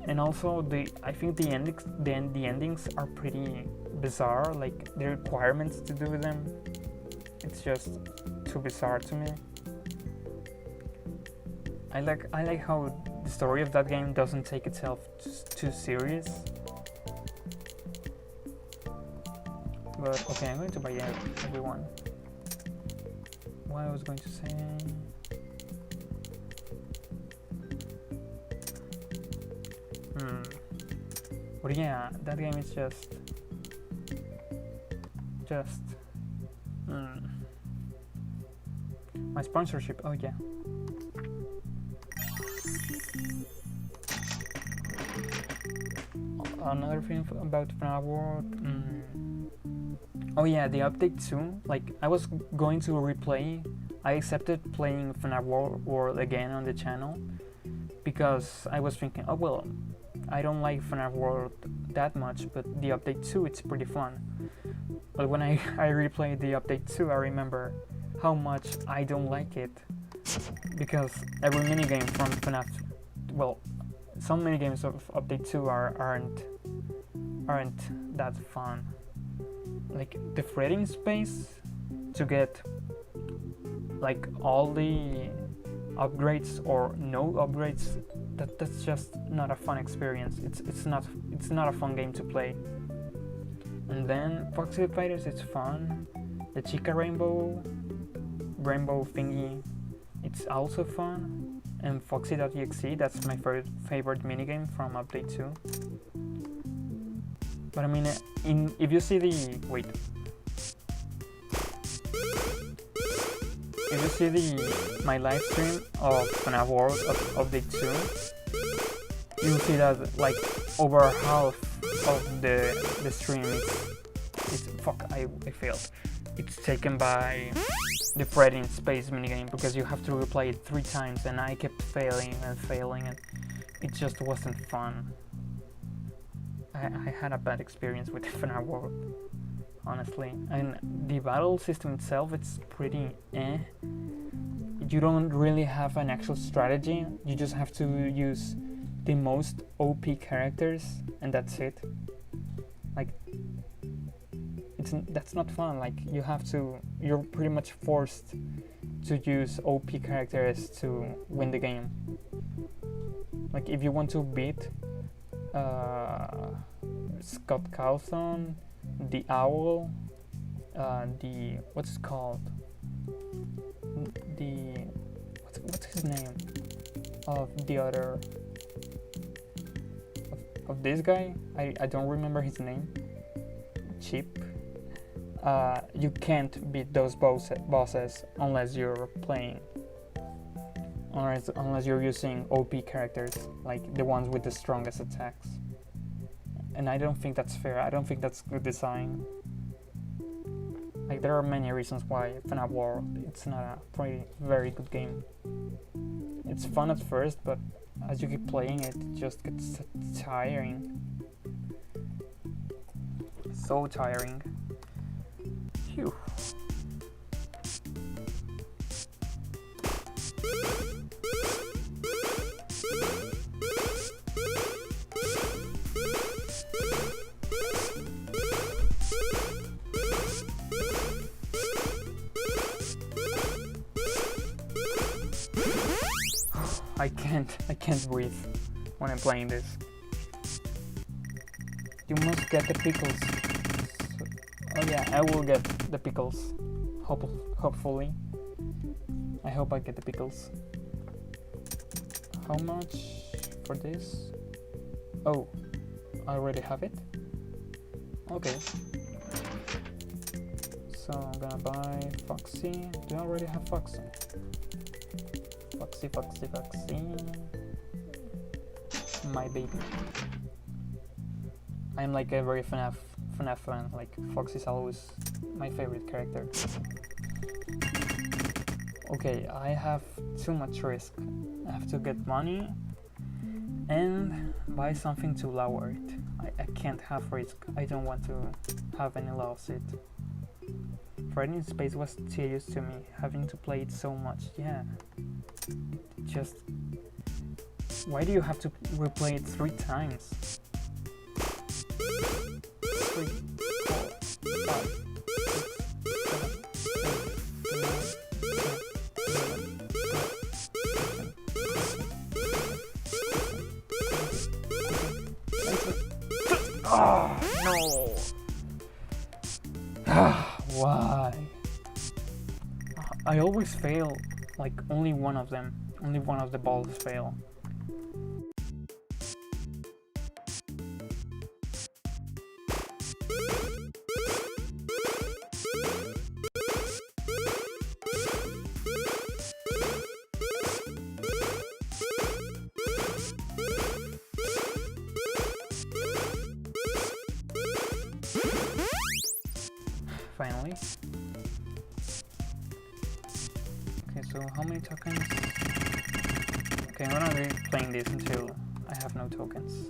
And also I think the endings are pretty bizarre, like the requirements to do them, it's just too bizarre to me. I like how the story of that game doesn't take itself too serious. But okay, I'm going to buy everyone. What I was going to say... But yeah, that game is just... My sponsorship, oh yeah. Another thing about FNAF World... Oh yeah, the update too. Like, I was going to replay... I accepted playing FNAF World again on the channel, because I was thinking, oh well, I don't like FNAF World that much, but the update 2, it's pretty fun. But when I replayed the update 2, I remember how much I don't like it, because every minigame from FNAF, well, some minigames of update 2 aren't that fun. Like the threading space to get like all the upgrades or no upgrades, that's just not a fun experience. It's not a fun game to play. And then Foxy the Fighters, it's fun. The Chica Rainbow thingy, it's also fun. And Foxy.exe, that's my favorite minigame from update 2. But I mean, if you see my live stream of FNAF World of update 2, you'll see that like over half of the stream is fuck, I failed. It's taken by the threading space minigame, because you have to replay it 3 times, and I kept failing, and it just wasn't fun. I had a bad experience with FNAF World, honestly. And the battle system itself, it's pretty eh. You don't really have an actual strategy, you just have to use the most OP characters, and that's it. Like, that's not fun. Like, you're pretty much forced to use OP characters to win the game. Like, if you want to beat Scott Cawthon, the Owl, what's it called? What's his name? Of the other of this guy? I don't remember his name. Chip. You can't beat those bosses unless you're playing. Unless you're using OP characters, like the ones with the strongest attacks. And I don't think that's fair. I don't think that's good design. Like, there are many reasons why FNAF World, it's not a very good game. It's fun at first, but as you keep playing it, it just gets tiring. So tiring. Phew. I can't breathe when I'm playing this. You must get the pickles. Oh yeah, I will get the pickles. Hopefully. I hope I get the pickles. How much for this? Oh, I already have it? Okay. So I'm gonna buy Foxy. Do I already have Foxy? Foxy. My baby. I'm like a very FNAF fan. Like Fox is always my favorite character. Okay, I have too much risk. I have to get money and buy something to lower it. I can't have risk. I don't want to have any lawsuit. Finding space was tedious to me, having to play it so much. Yeah. Just... Why do you have to replay it 3 times? 3, 4, 5, 6, 7, 8, 9, 10, 11, 12, 13, 14, 15, 16, 17, 18, 19, 20. Oh no! Why? I always fail, like only one of them. Only one of the balls fail. Finally. Okay, so how many tokens? Okay, I'm gonna be playing this until I have no tokens.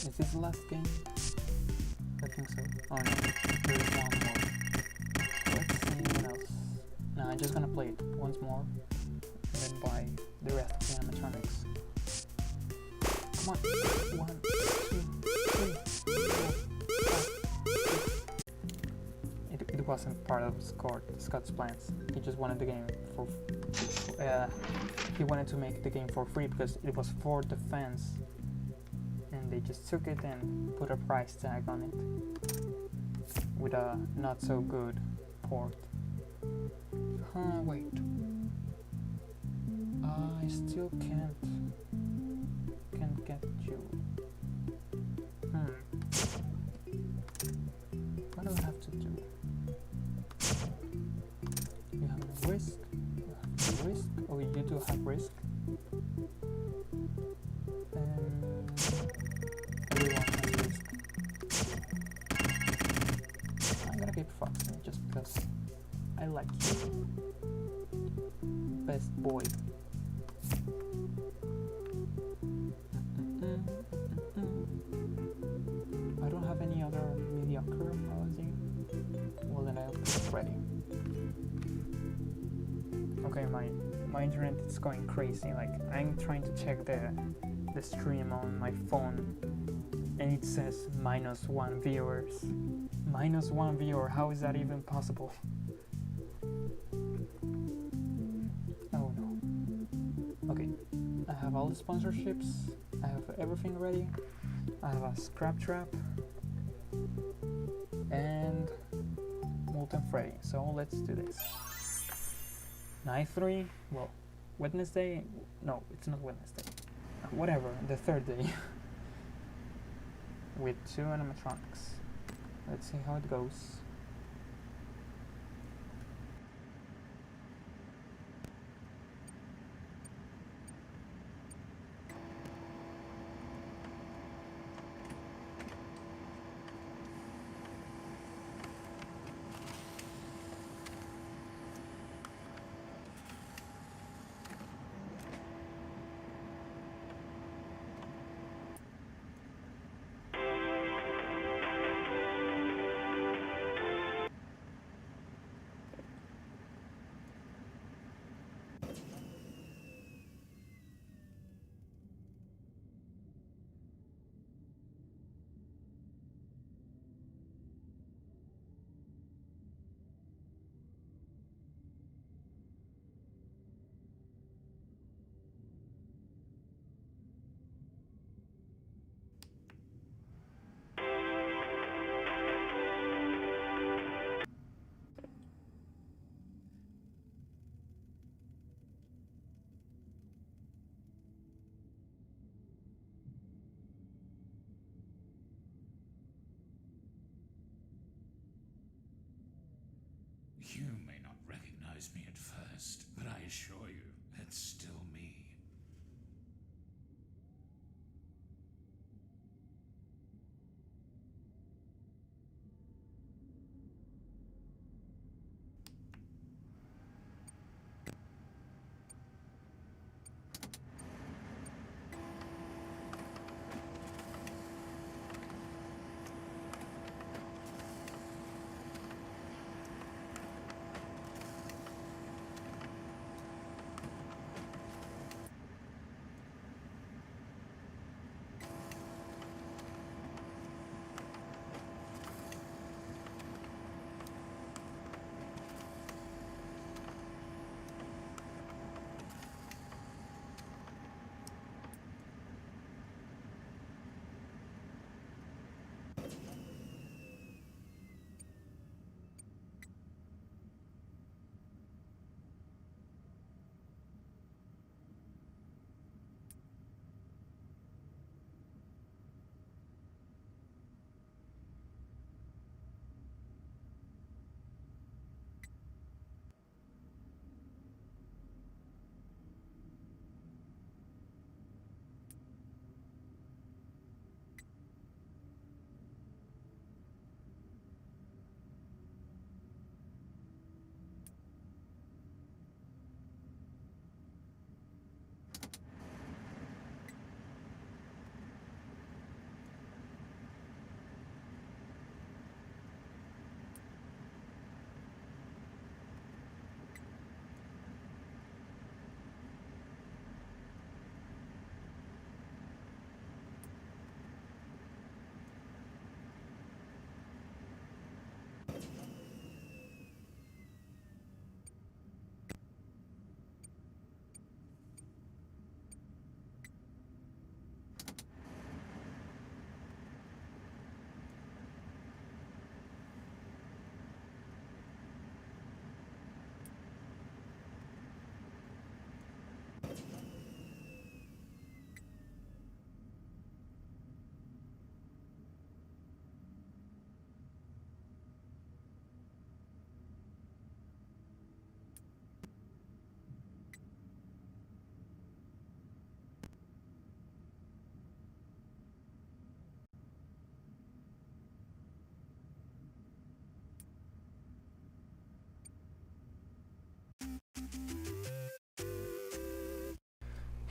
Is this the last game? I think so. Oh no, there's one more. Let's see what else. No, I'm just gonna play it once more and then buy the rest of the animatronics. Come on. 1, 2, 3, 4, 5, 6. It wasn't part of Scott's plans. He just wanted the game for... he wanted to make the game for free because it was for the fans. And they just took it and put a price tag on it with a not so good port. Wait. I still can't get you. What do I have to do? You have a risk. You have risk. Oh, you do have risk. Everyone has risk. I'm gonna keep foxing just because I like you. Best boy. I don't have any other mediocre housing. Well, then I'll put it ready. Okay, my internet is going crazy. Like, I'm trying to check the stream on my phone, and it says -1 viewers. -1 viewer, how is that even possible? Oh no. Okay, I have all the sponsorships, I have everything ready, I have a scrap trap, and Molten Freddy, so let's do this. Night 3, well, Wednesday, no, it's not Wednesday, whatever, the third day, with 2 animatronics. Let's see how it goes. You may not recognize me at first, but I assure you, it's still me.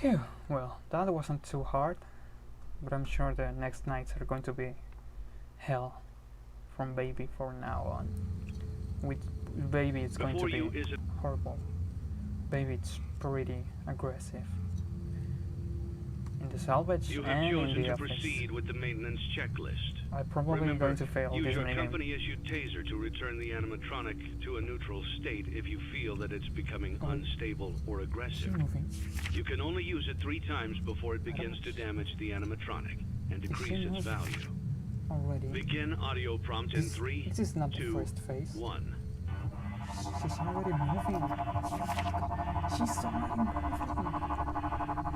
Phew, well, that wasn't too hard, but I'm sure the next nights are going to be hell from Baby from now on. With Baby, it's going to be horrible. Baby, it's pretty aggressive. in the salvage You have and in chosen the to office. proceed with the maintenance checklist. I'm probably Remember, going to fail use this your minigame. company-issued taser to return the animatronic to a neutral state if you feel that it's becoming unstable or Is she aggressive. moving? You can only use it 3 times before it begins to damage the animatronic and decrease its value. Already. Begin audio prompt in 3, This is not the 2, first phase. 1. She's already moving. She's already moving.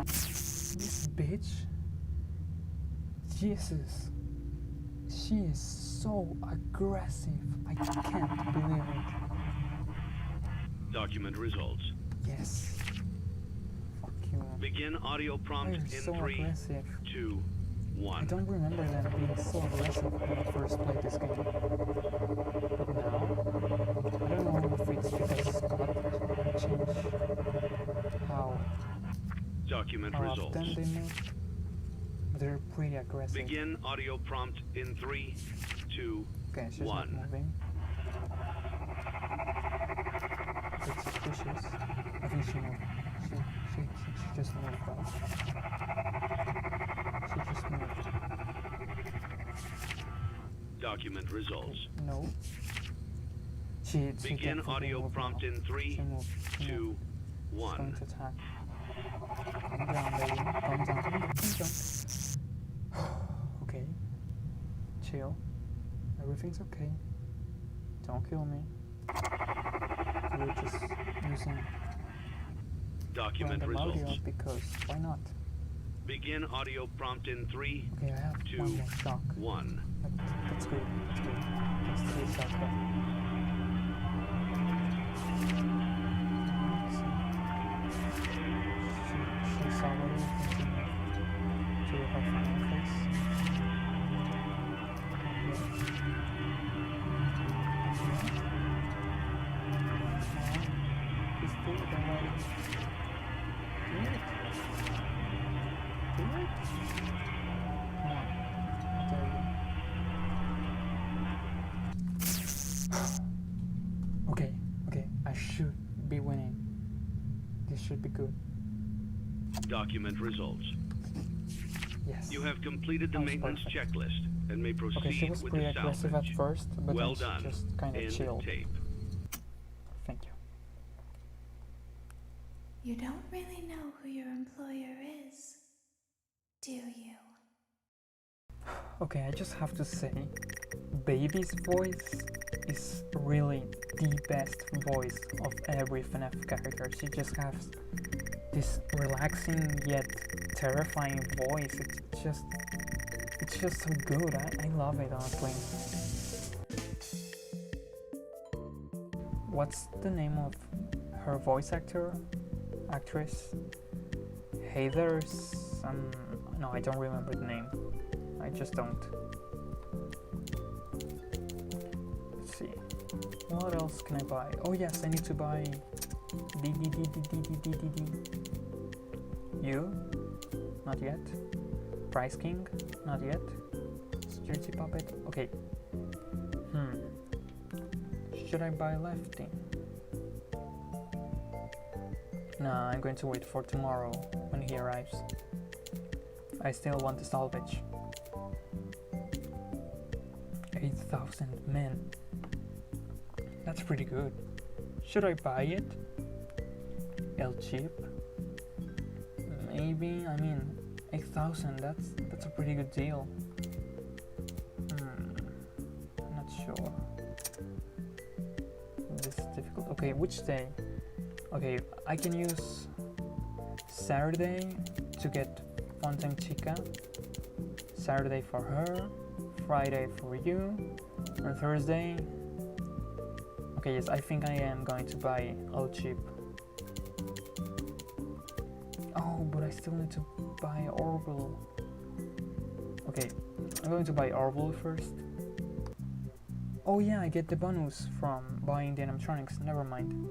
This bitch. Jesus. She is so aggressive. I can't believe it. Document results. Yes. Fuck you. Begin audio prompt They're in so 3, aggressive. 2, I 1. don't remember them being so aggressive when I first played this game. But now, I don't know if it's because Scott changed Document how results. often they move. They're pretty aggressive. Begin audio prompt in 3, 2, Okay, she's 1. not moving. It's suspicious. I think she moved. She just moved, right? She just moved. Document results. No. She Begin definitely audio moved prompt now. in 3, She moved. 2, She's going 1. to attack. Calm down, baby. Calm down, calm down, calm down. Okay. Chill. Everything's okay. Don't kill me. We're just using Document random results. audio because why not? Begin audio prompt in 3, Okay, I have 2, one more shock. 1. That's good. That's good. That's 3 shock then. She's already continuing to her final phase. He's still already. Do it. Do it. Come on. There you go. Okay, okay. I should be winning. This should be good. Document results. Yes. You have completed the That was maintenance perfect. checklist and may proceed Okay, she was with pretty the aggressive at salvage. first, but Well then done. she just kind of End chilled. tape. Thank you. You don't really know who your employer is, do you? Okay, I just have to say, Baby's voice is really the best voice of every FNAF character. She just has this relaxing yet terrifying voice. It's just so good. I love it, honestly. What's the name of her voice actress? Heather's no, I don't remember the name. I just don't. Let's see. What else can I buy? Oh yes, I need to buy D. You? Not yet. Price King? Not yet. Security Puppet? Okay. Should I buy Lefty? Nah, I'm going to wait for tomorrow when he arrives. I still want the salvage. 8,000 men. That's pretty good. Should I buy it? El cheap? Maybe. I mean, 8,000. That's a pretty good deal. Not sure. This is difficult. Okay, which day? Okay, I can use Saturday to get Funtime Chica. Saturday for her. Friday for you. And Thursday. Okay, yes, I think I am going to buy all cheap. Oh, but I still need to buy Orville. Okay, I'm going to buy Orville first. Oh yeah, I get the bonus from buying the animatronics. Never mind.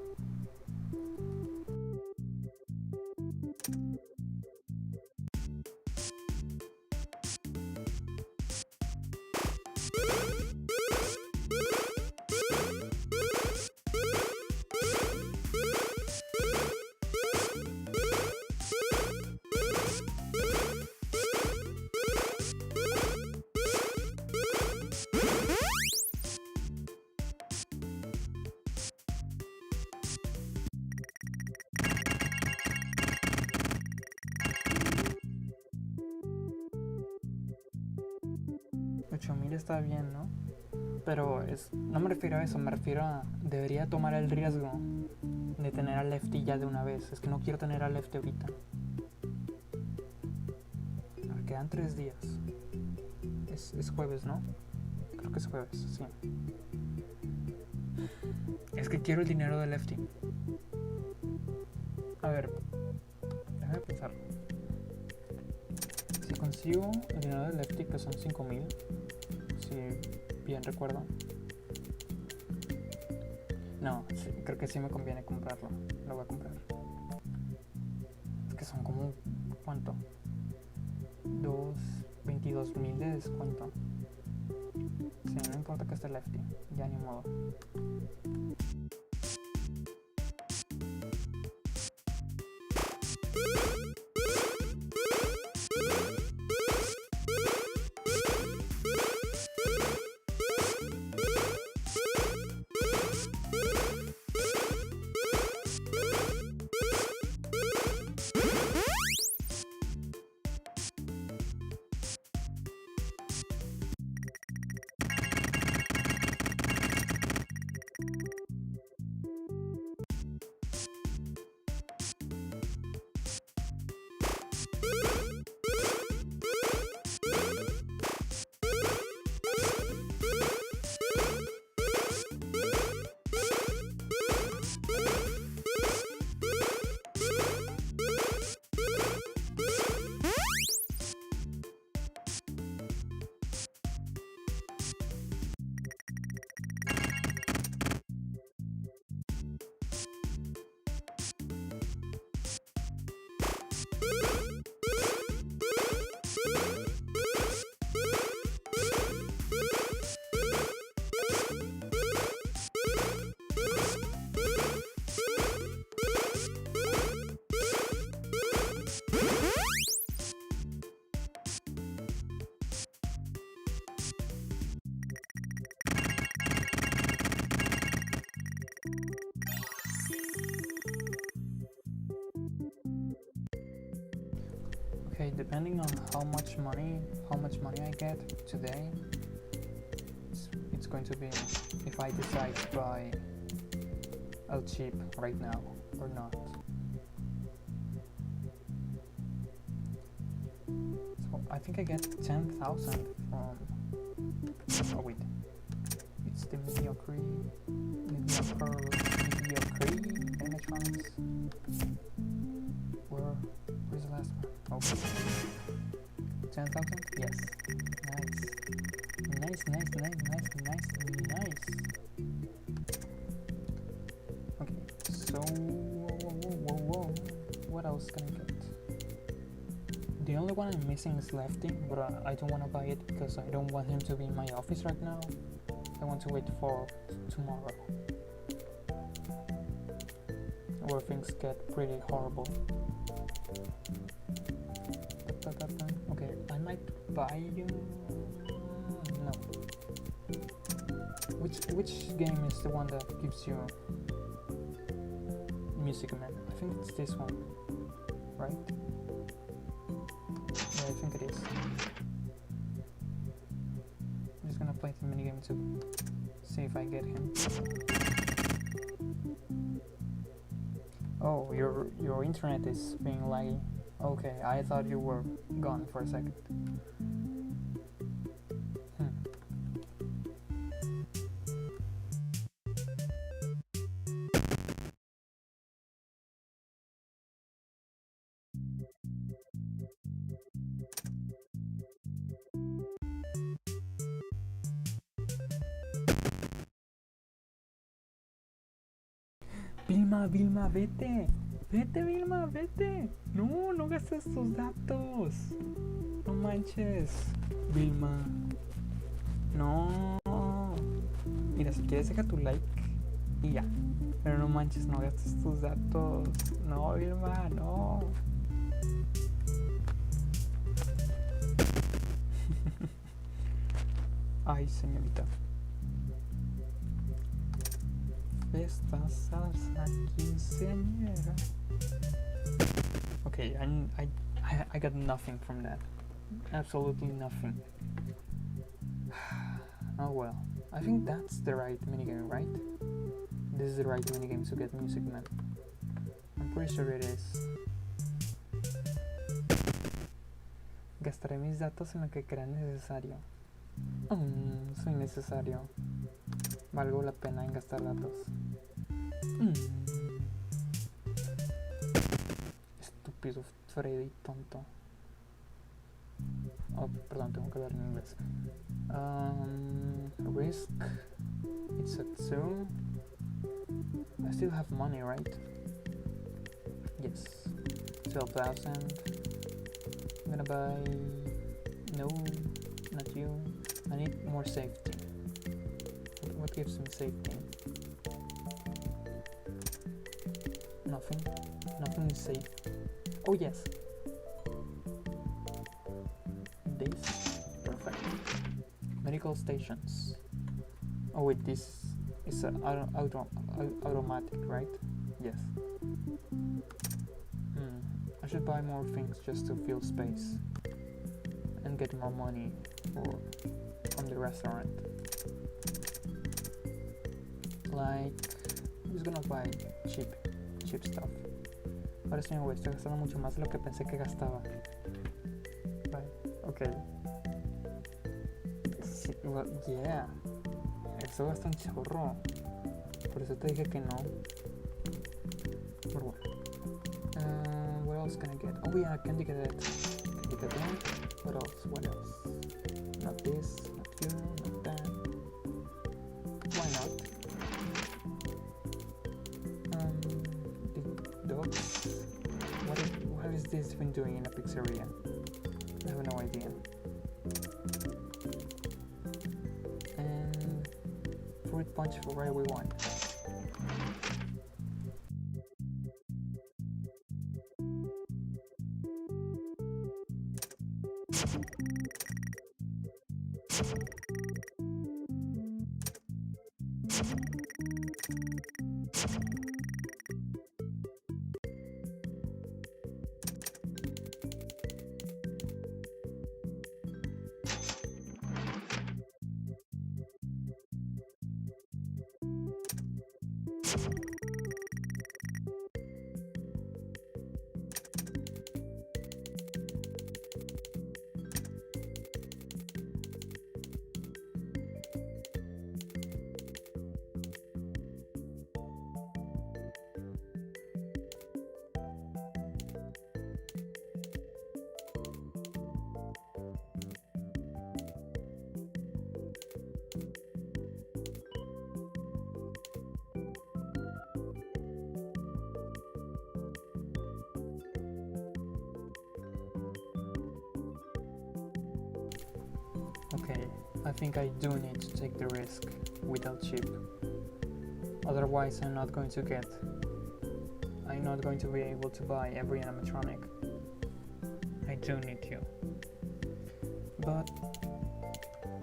8,000 está bien, ¿no? Pero no me refiero a eso, me refiero a... Debería tomar el riesgo de tener a Lefty ya de una vez. Es que no quiero tener a Lefty ahorita. A ver, quedan 3 días. Es jueves, ¿no? Creo que es jueves, sí. Es que quiero el dinero de Lefty. A ver, déjame pensar. Si consigo el dinero de Lefty, que son 5,000, si bien recuerdo. No, sí, creo que sí me conviene comprarlo. Lo voy a comprar. Es que son como... ¿Cuánto? 22,000 de descuento. Sí, no importa que esté Lefty. Ya ni modo. Okay, depending on how much money I get today, it's going to be if I decide to buy a chip right now or not. So I think I get 10,000 from... Oh wait, it's the mediocre animatronics. Where's the last one? Oh, 10,000? Yes. Nice. Okay, so whoa. What else can I get? The only one I'm missing is Lefty, but I don't want to buy it because I don't want him to be in my office right now. I want to wait for tomorrow, where things get pretty horrible. Okay, I might buy you... No. Which game is the one that gives you Music Man? I think it's this one, right? Yeah, I think it is. I'm just gonna play the minigame to see if I get him. Oh, your internet is being laggy. Okay, I thought you were gone for a second. Vilma, vete. Vete, Vilma, vete. No gastes tus datos. No manches. Vilma. No. Mira, si quieres deja tu like y ya. Pero no manches, no gastes tus datos. No, Vilma, no. Ay, señorita. Esta salsa quinceañera. Okay, I got nothing from that. Absolutely nothing. Oh well, I think that's the right minigame, right? This is the right minigame to get Music Man. I'm pretty sure it is. Gastaré mis datos en lo que crea necesario. Soy necesario. Valgo la pena en gastar datos. Estúpido Freddy tonto. Oh, perdón, tengo que hablar en inglés. Risk. It's at 2. I still have money, right? Yes. 12,000. I'm gonna buy... No, not you. I need more safety. What gives me safety? Nothing. Nothing is safe. Oh yes. This. Perfect. Medical stations. Oh wait, this is automatic, right? Yes. I should buy more things just to fill space and get more money from the restaurant. Like, I'm just gonna buy cheap stuff. Ahora sí, güey, estoy gastando mucho más de lo que pensé que gastaba. Right, okay. Sí, well, yeah. Eso gasta un chorro. Por eso te dije que no. Pero bueno. What else can I get? Oh yeah, candy cadet. Candy cadet. What else? What else? Not this, not you, not that. Why not? The dogs. What is this been doing in a pizzeria? I have no idea. And fruit punch for everyone. Okay, I think I do need to take the risk without chip. Otherwise I'm not going to be able to buy every animatronic. I do need to. But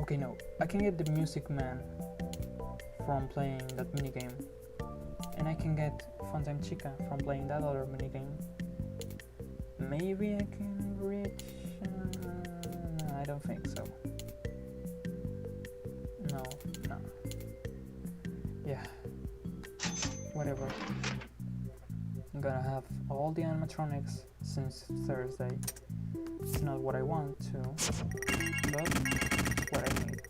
okay, no, I can get the Music Man from playing that minigame, and I can get Funtime Chica from playing that other minigame. Maybe I can reach... no, I don't think so. No. Yeah. Whatever. I'm gonna have all the animatronics since Thursday. It's not what I want to, but it's what I need.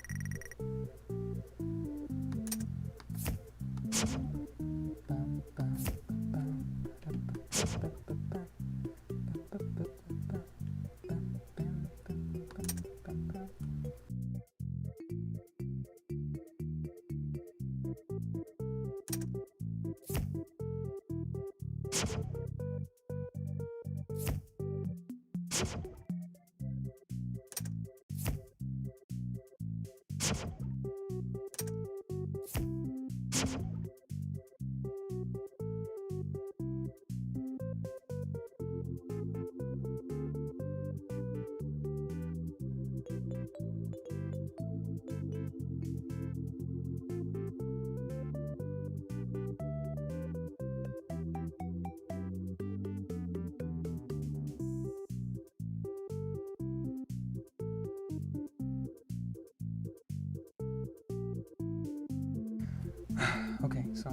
Okay, so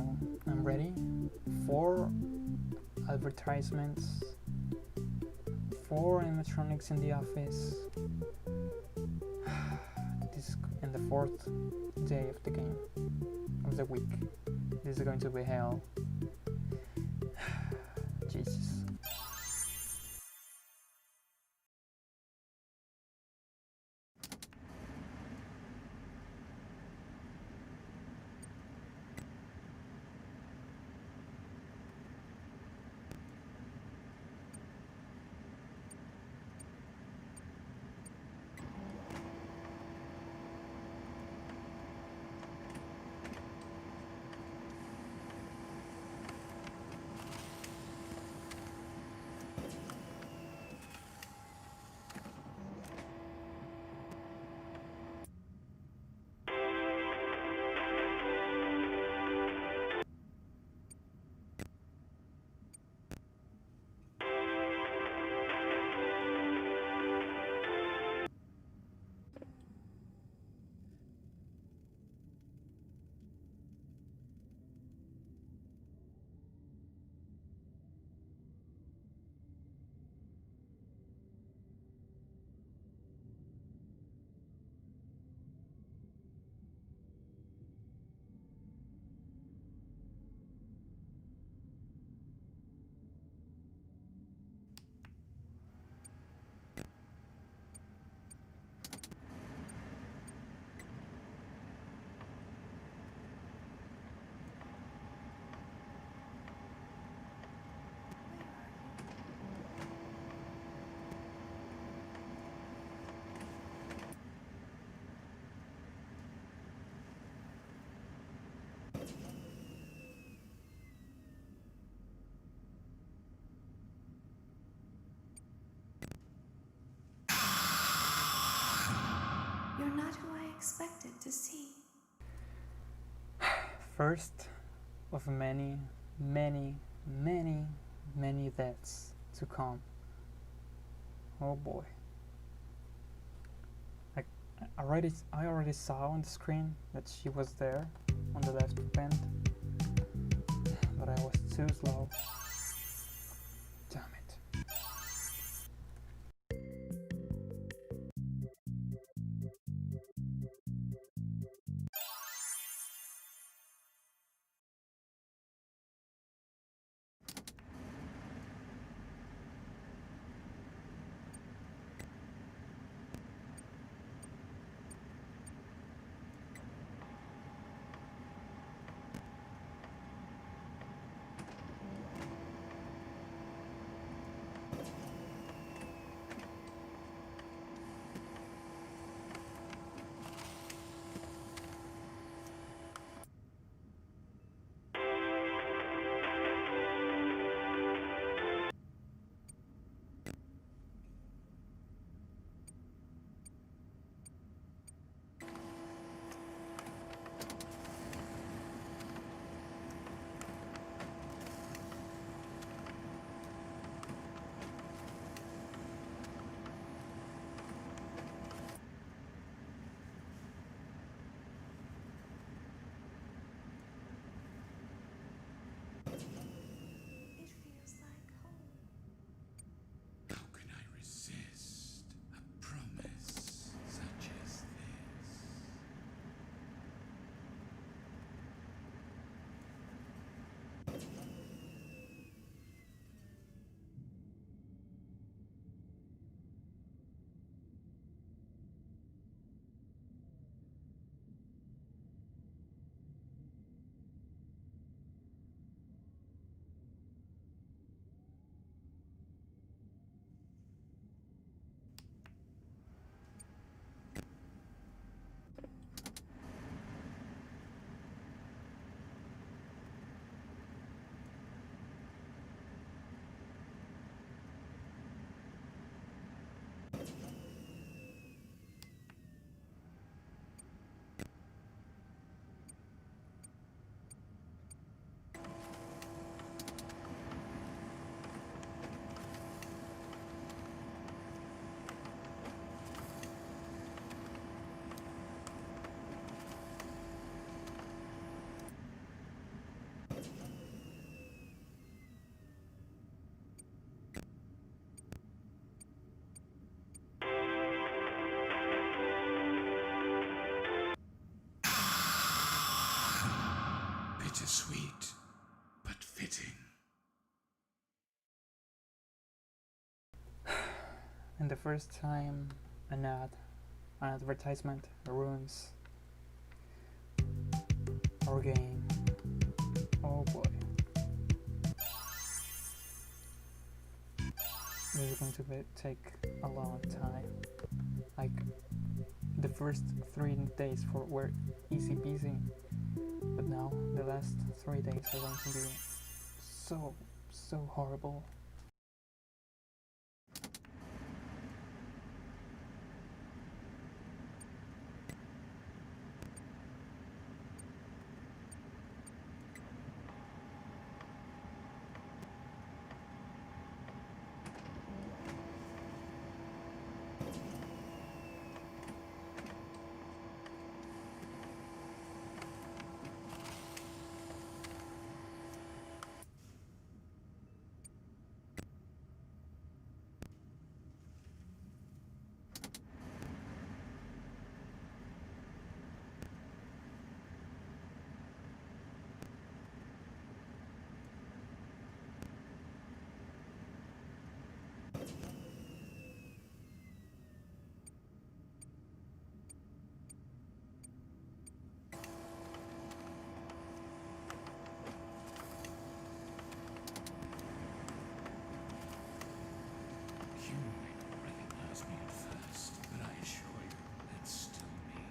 I'm ready. 4 advertisements, 4 animatronics in the office. This is in the 4th day of the game, of the week. This is going to be hell. Jesus. You're not who I expected to see. First of many, many, many, many deaths to come. Oh boy. I already saw on the screen that she was there on the left vent, but I was too slow. Damn it. And the first time an advertisement ruins our game. Oh boy. This is going to take a long time. Like, the first 3 days were easy peasy, but now the last 3 days are going to be so horrible. You may not recognize me at first, but I assure you, it's still me.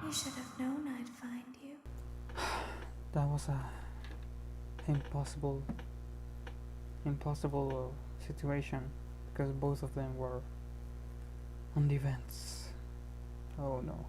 You should have known I'd find you. That was a impossible situation, because both of them were on the events. Oh no.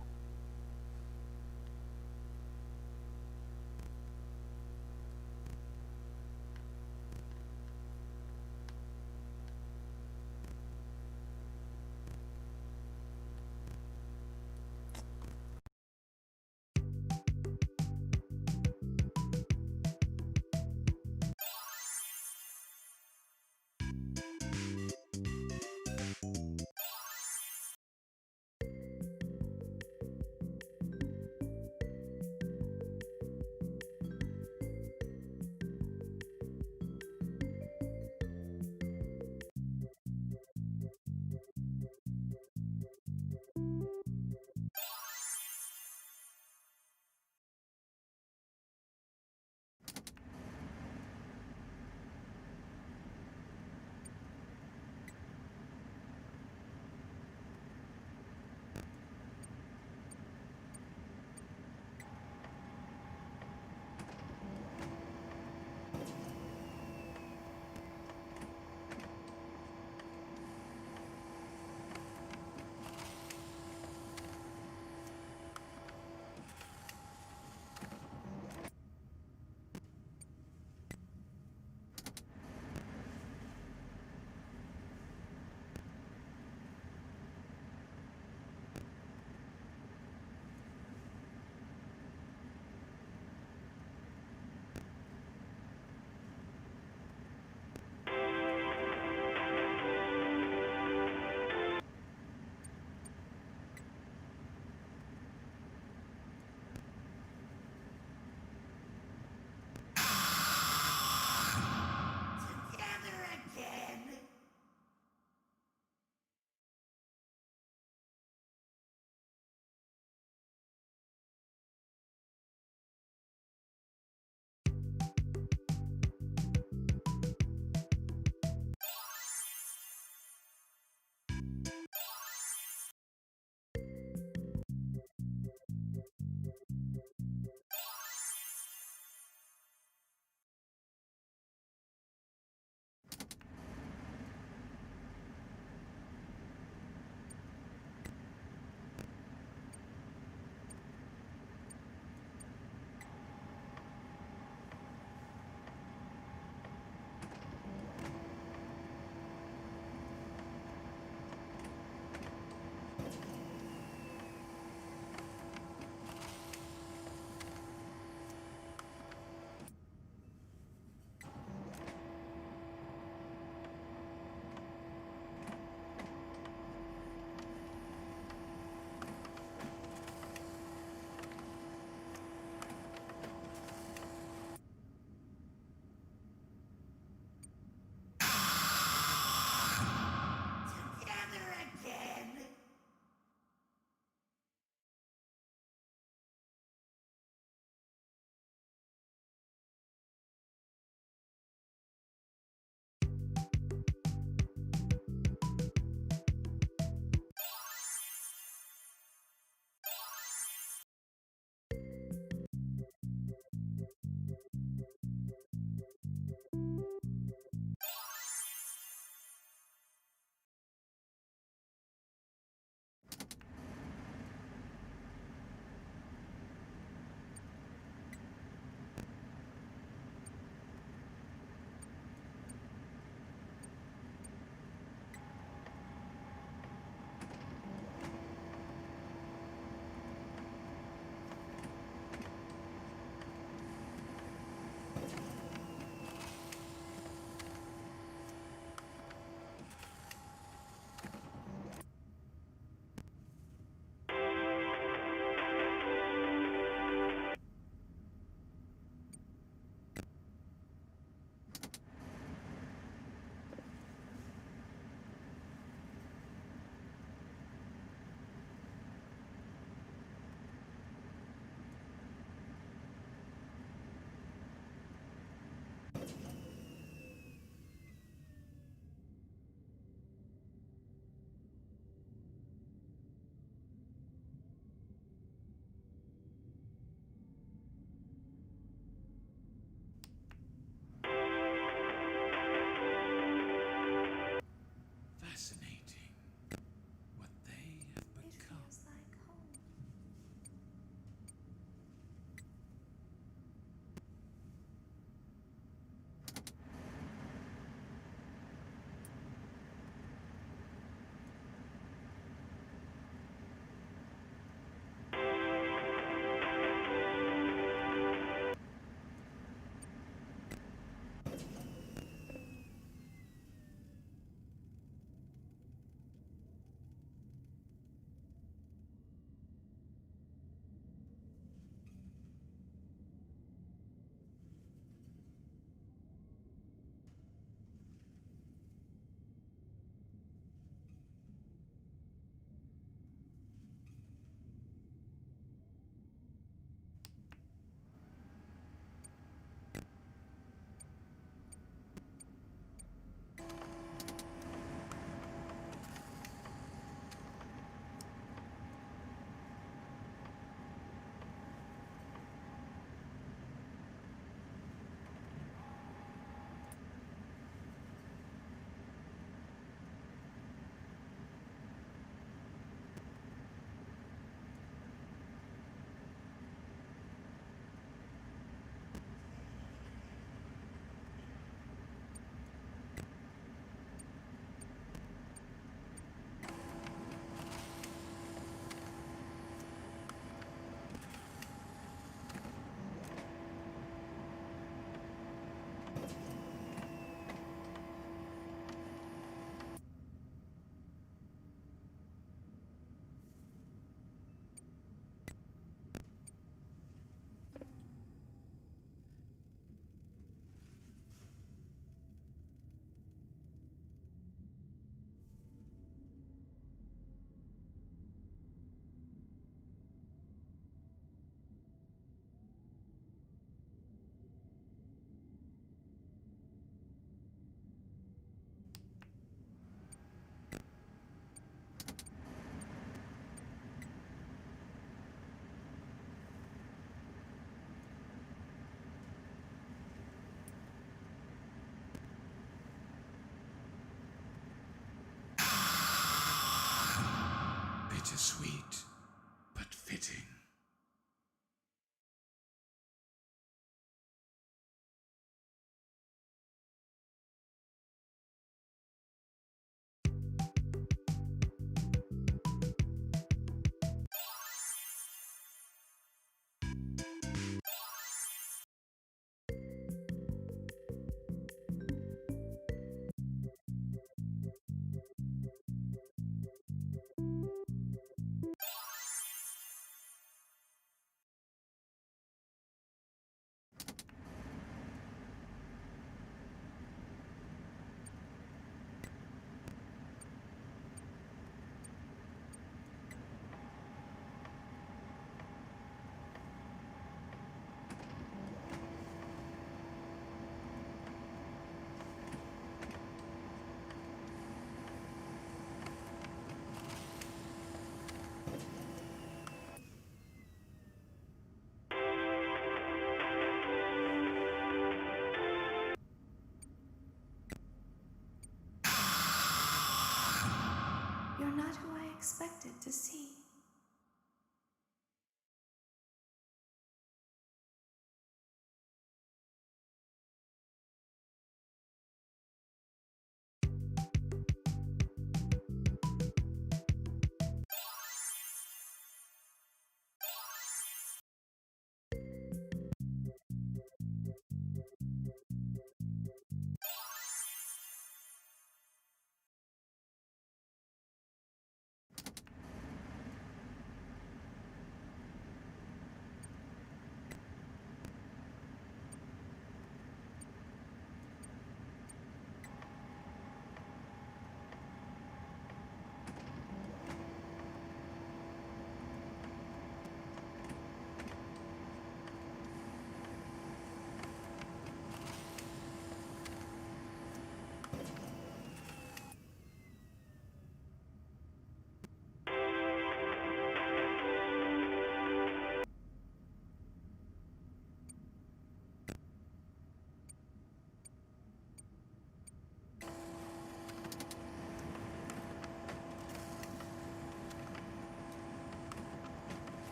expected to see.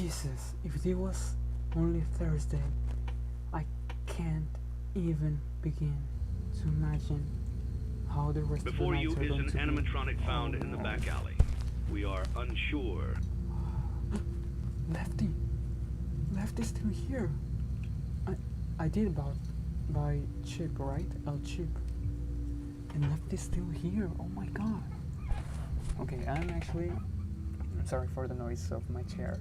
Jesus, if it was only Thursday, I can't even begin to imagine how the rest Before of the you nights are is going an to be. animatronic found in the back alley. We are unsure. Lefty! Lefty's still here! I did buy Chip, right? El Chip. And Lefty's still here, oh my god! Okay, I'm sorry for the noise of my chair.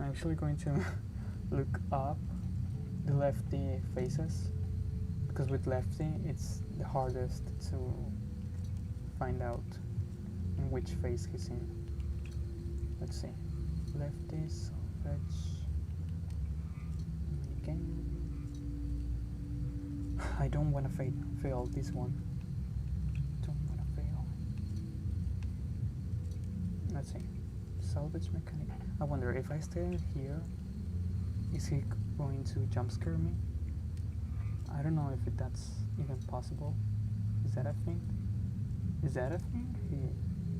I'm actually going to look up the Lefty faces, because with Lefty it's the hardest to find out in which face he's in. Let's see. Lefty, Salvage, Minigame. I don't want to fail this one. Don't want to fail. Let's see. Salvage mechanic. I wonder if I stay here, is he going to jump scare me? I don't know if that's even possible. Is that a thing? Is that a thing? He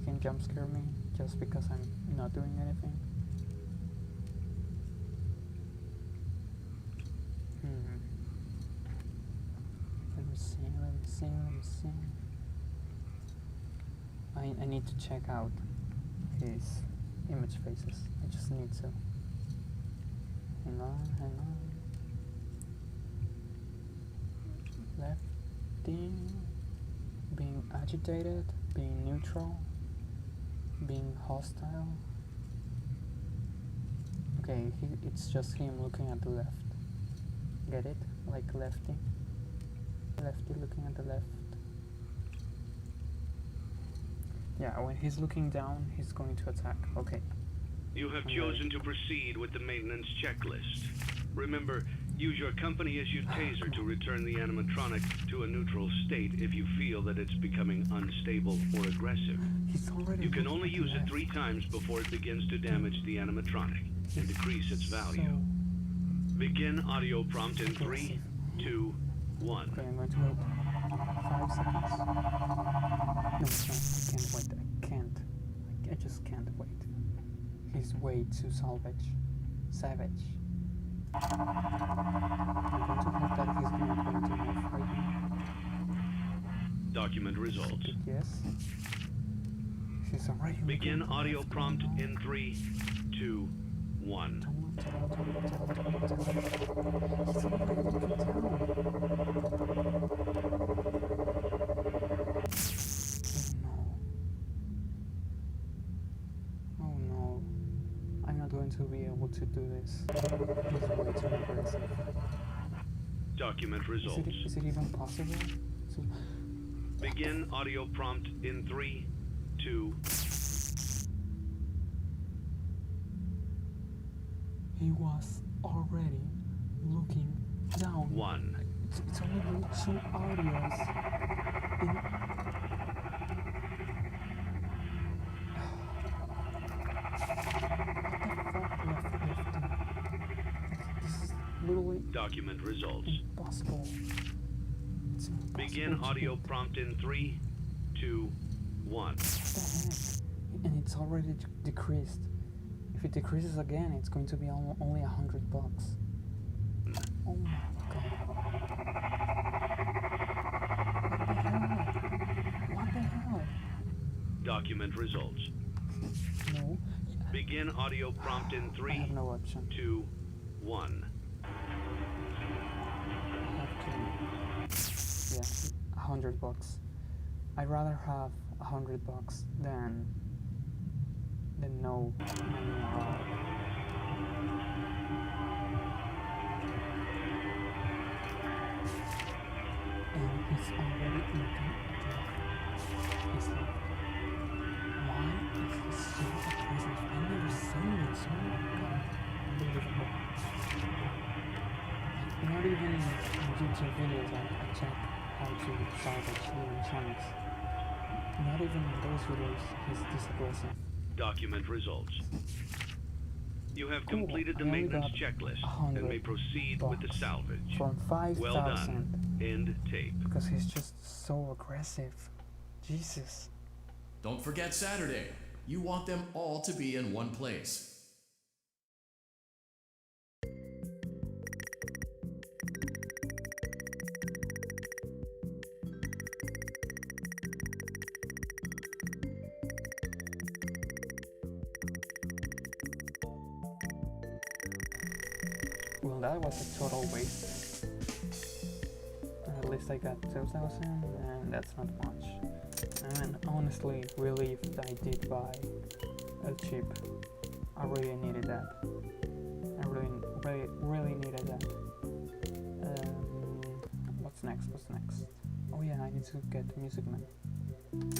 can jump scare me just because I'm not doing anything? Let me see. I need to check out his image faces. I just need to. Hang on. Lefty, being agitated, being neutral, being hostile. Okay, it's just him looking at the left. Get it? Like Lefty. Lefty looking at the left. Yeah, when he's looking down, he's going to attack. Okay. You have chosen to proceed with the maintenance checklist. Remember, use your company-issued taser to return the animatronic to a neutral state if you feel that it's becoming unstable or aggressive. He's already You can looking only at the use it left. 3 times before it begins to damage the animatronic and decrease its value. Begin audio prompt in 3, 2, 1. Okay, I'm going to wait 5 seconds. No, I can't wait. I just can't wait. He's way too savage. I'm going to hope that he's not going to move right now. Document results. Yes. He's already Begin looking audio left, prompt no. in 3, 2, 1. Oh no. I'm not going to be able to do this. He's way too aggressive. Document results. Is it even possible? So, Begin audio prompt in 3, 2. he was already looking down. 1. It's only been 2 audios. This is literally Document results. impossible. It's impossible Begin to audio beat. prompt in 3, 2, 1. What the heck? And it's already decreased. If it decreases again, it's going to be only $100. Oh my god. What the hell? Document results. No. Begin audio prompt in I 3, have no option. 2, 1. I have to. Yeah, $100. I'd rather have $100 than no money at all. And he's already looking at his left. Why is he so aggressive? I've never seen this. Oh my god. Unbelievable. Not even in YouTube videos I check how to salvage the electronics. Not even in those videos he's this aggressive. Document results. You have Cool. completed the I only maintenance got checklist and may proceed with the $100 salvage. from 5,000 Well done. End tape. because he's just so aggressive. Jesus. Don't forget Saturday. You want them all to be in one place. Well, that was a total waste. At least I got 2,000, and that's not much. And honestly, relieved I did buy a chip. I really needed that. I really needed that. What's next? Oh yeah, I need to get Music Man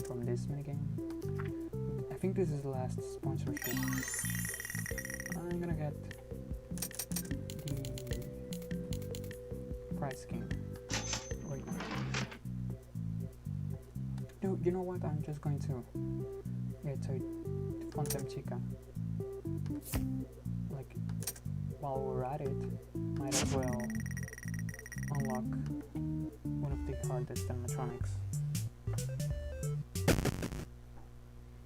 from this minigame. I think this is the last sponsorship. I'm gonna get the prize skin right now. No, you know what? I'm just going to get a Phantom Chica. Like, while we're at it, might as well unlock one of the hardest animatronics.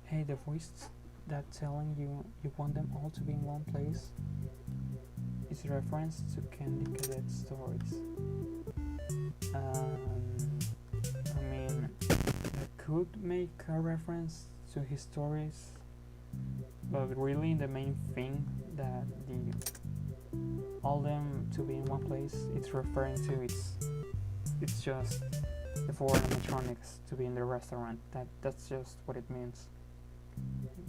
Hey, the voice that telling you want them all to be in one place is a reference to Candy Cadet stories. I mean, I could make a reference to his stories, but really the main thing that all them to be in one place it's referring to, it's just the 4 animatronics to be in the restaurant. That's just what it means.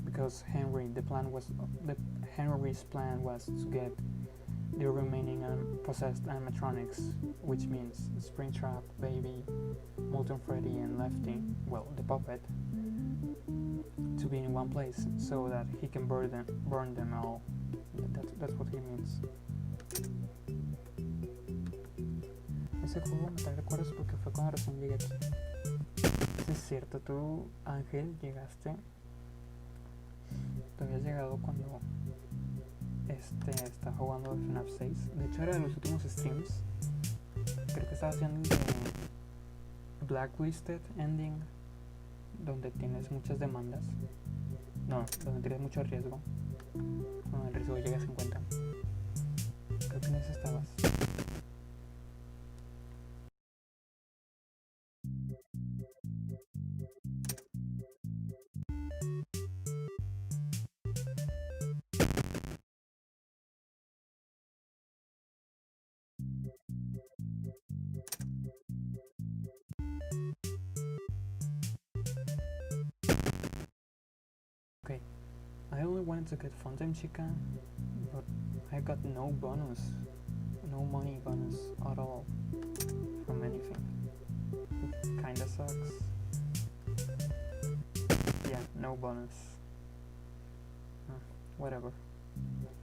Because Henry's plan was to get the remaining possessed animatronics, which means Springtrap, Baby, Molten Freddy, and Lefty, well, the puppet, to be in one place so that he can burn them all. That's what he means. Ese juego me trae recuerdos porque fue cuando recién llegué aquí. Sí, es cierto, tú, Ángel, llegaste. Tú habías llegado cuando estaba jugando FNAF 6. De hecho, era de los últimos streams. Creo que estaba haciendo el de Blacklisted Ending, donde tienes muchas demandas. No, donde tienes mucho riesgo. Cuando el riesgo llega a 50. Creo que en ese estabas. Okay, I only wanted to get Funtime Chica, but I got no bonus, no money bonus at all from anything. It kinda sucks. Yeah, no bonus. Whatever.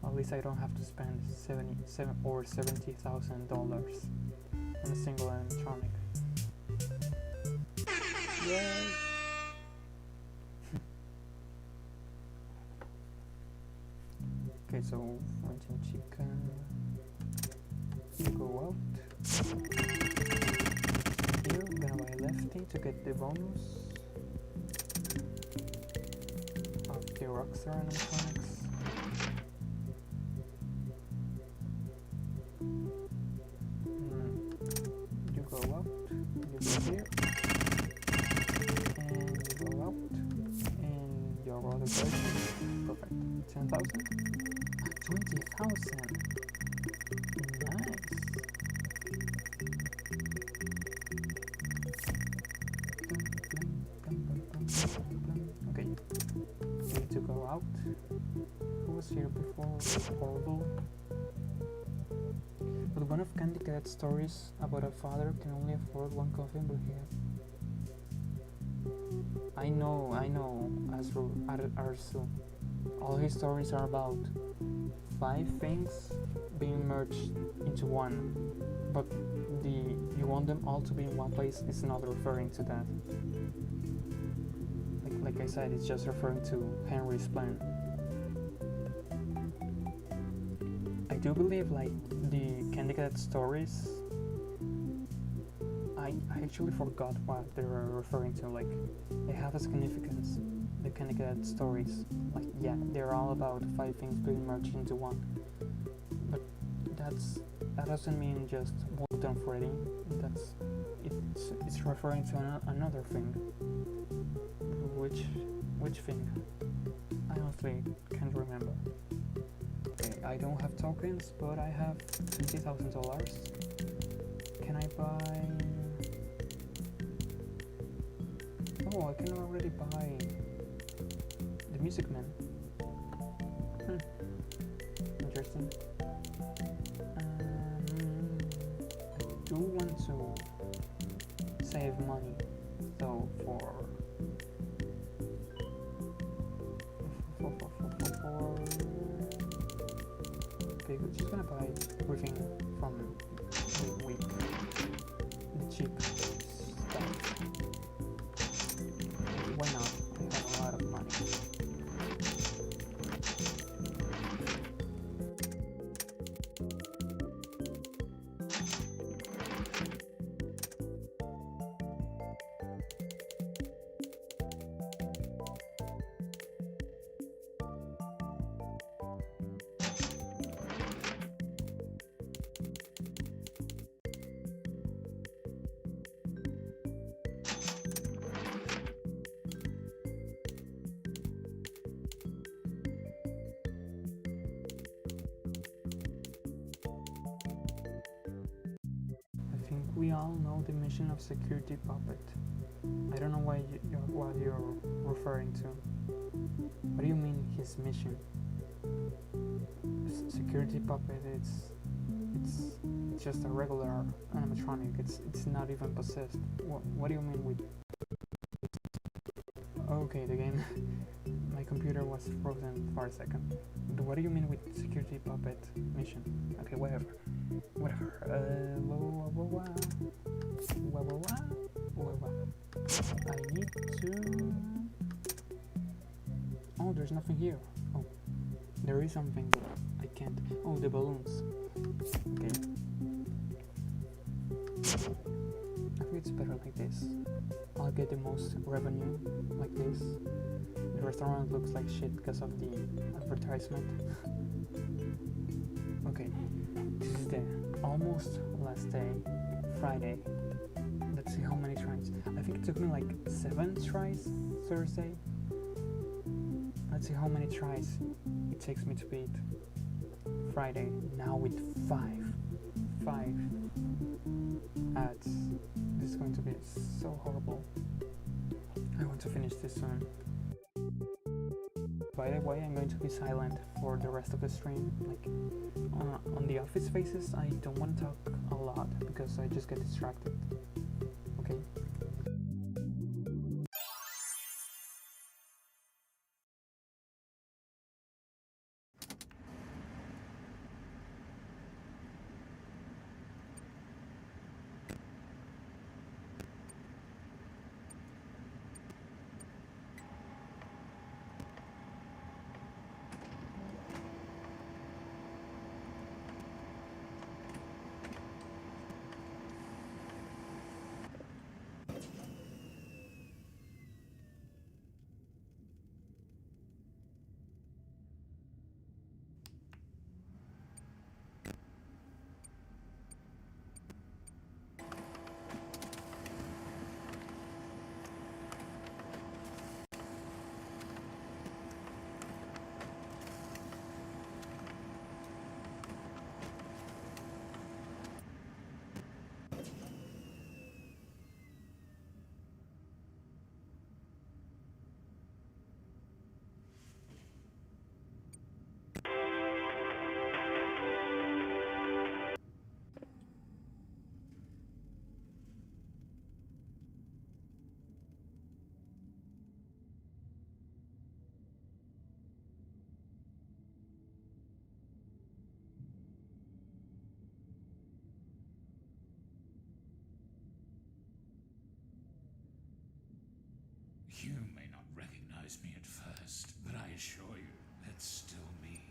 At least I don't have to spend $70,000 on a single animatronic. Yay! Okay, so Funtime Chica, go out. Here, we're gonna buy Lefty to get the bonus of the Rockstar animatronics. You go out, you go here, and you go out, and your other version. Perfect. 10,000? 20,000. Nice. Okay. Need to go out. Who was here before? Horrible. But one of Candy Cat's stories about a father can only afford one coffin, but he has. I know, Arsu. All his stories are about 5 things being merged into one, but you want them all to be in one place is not referring to that. Like I said, it's just referring to Henry's plan. I do believe like the Candy Cat stories, I actually forgot what they were referring to. Like, they have a significance. The Candy Cat stories, like, yeah, they're all about 5 things being merged into one. But that doesn't mean just Molten Freddy. It's referring to another thing. Which thing? I honestly can't remember. Okay, I don't have tokens, but I have $20,000. Can I buy... Oh, I can already buy the Music Man. Interesting. I do want to save money, so okay, we're just gonna buy everything from the week, the cheap stuff. Why not? I have a lot of money. I think we all know the mission of Security Puppet. I don't know what you're referring to. What do you mean his mission? Security Puppet, it's just a regular animatronic. It's not even possessed. What do you mean with... Okay, the game... My computer was frozen for a second. What do you mean with Security Puppet mission? Okay, whatever. I need to... Oh, there's nothing here. Oh, there is something, but I can't. Oh, the balloons. Okay. I think it's better like this. I'll get the most revenue like this. The restaurant looks like shit because of the advertisement. Okay, this is the almost last day, Friday. Let's see how many tries. I think it took me like 7 tries Thursday. Let's see how many tries it takes me to beat Friday. Now with 5 ads. This is going to be so horrible. I want to finish this soon. By the way, I'm going to be silent for the rest of the stream. Like on the office spaces, I don't want to talk a lot because I just get distracted. Okay. You may not recognize me at first, but I assure you, that's still me.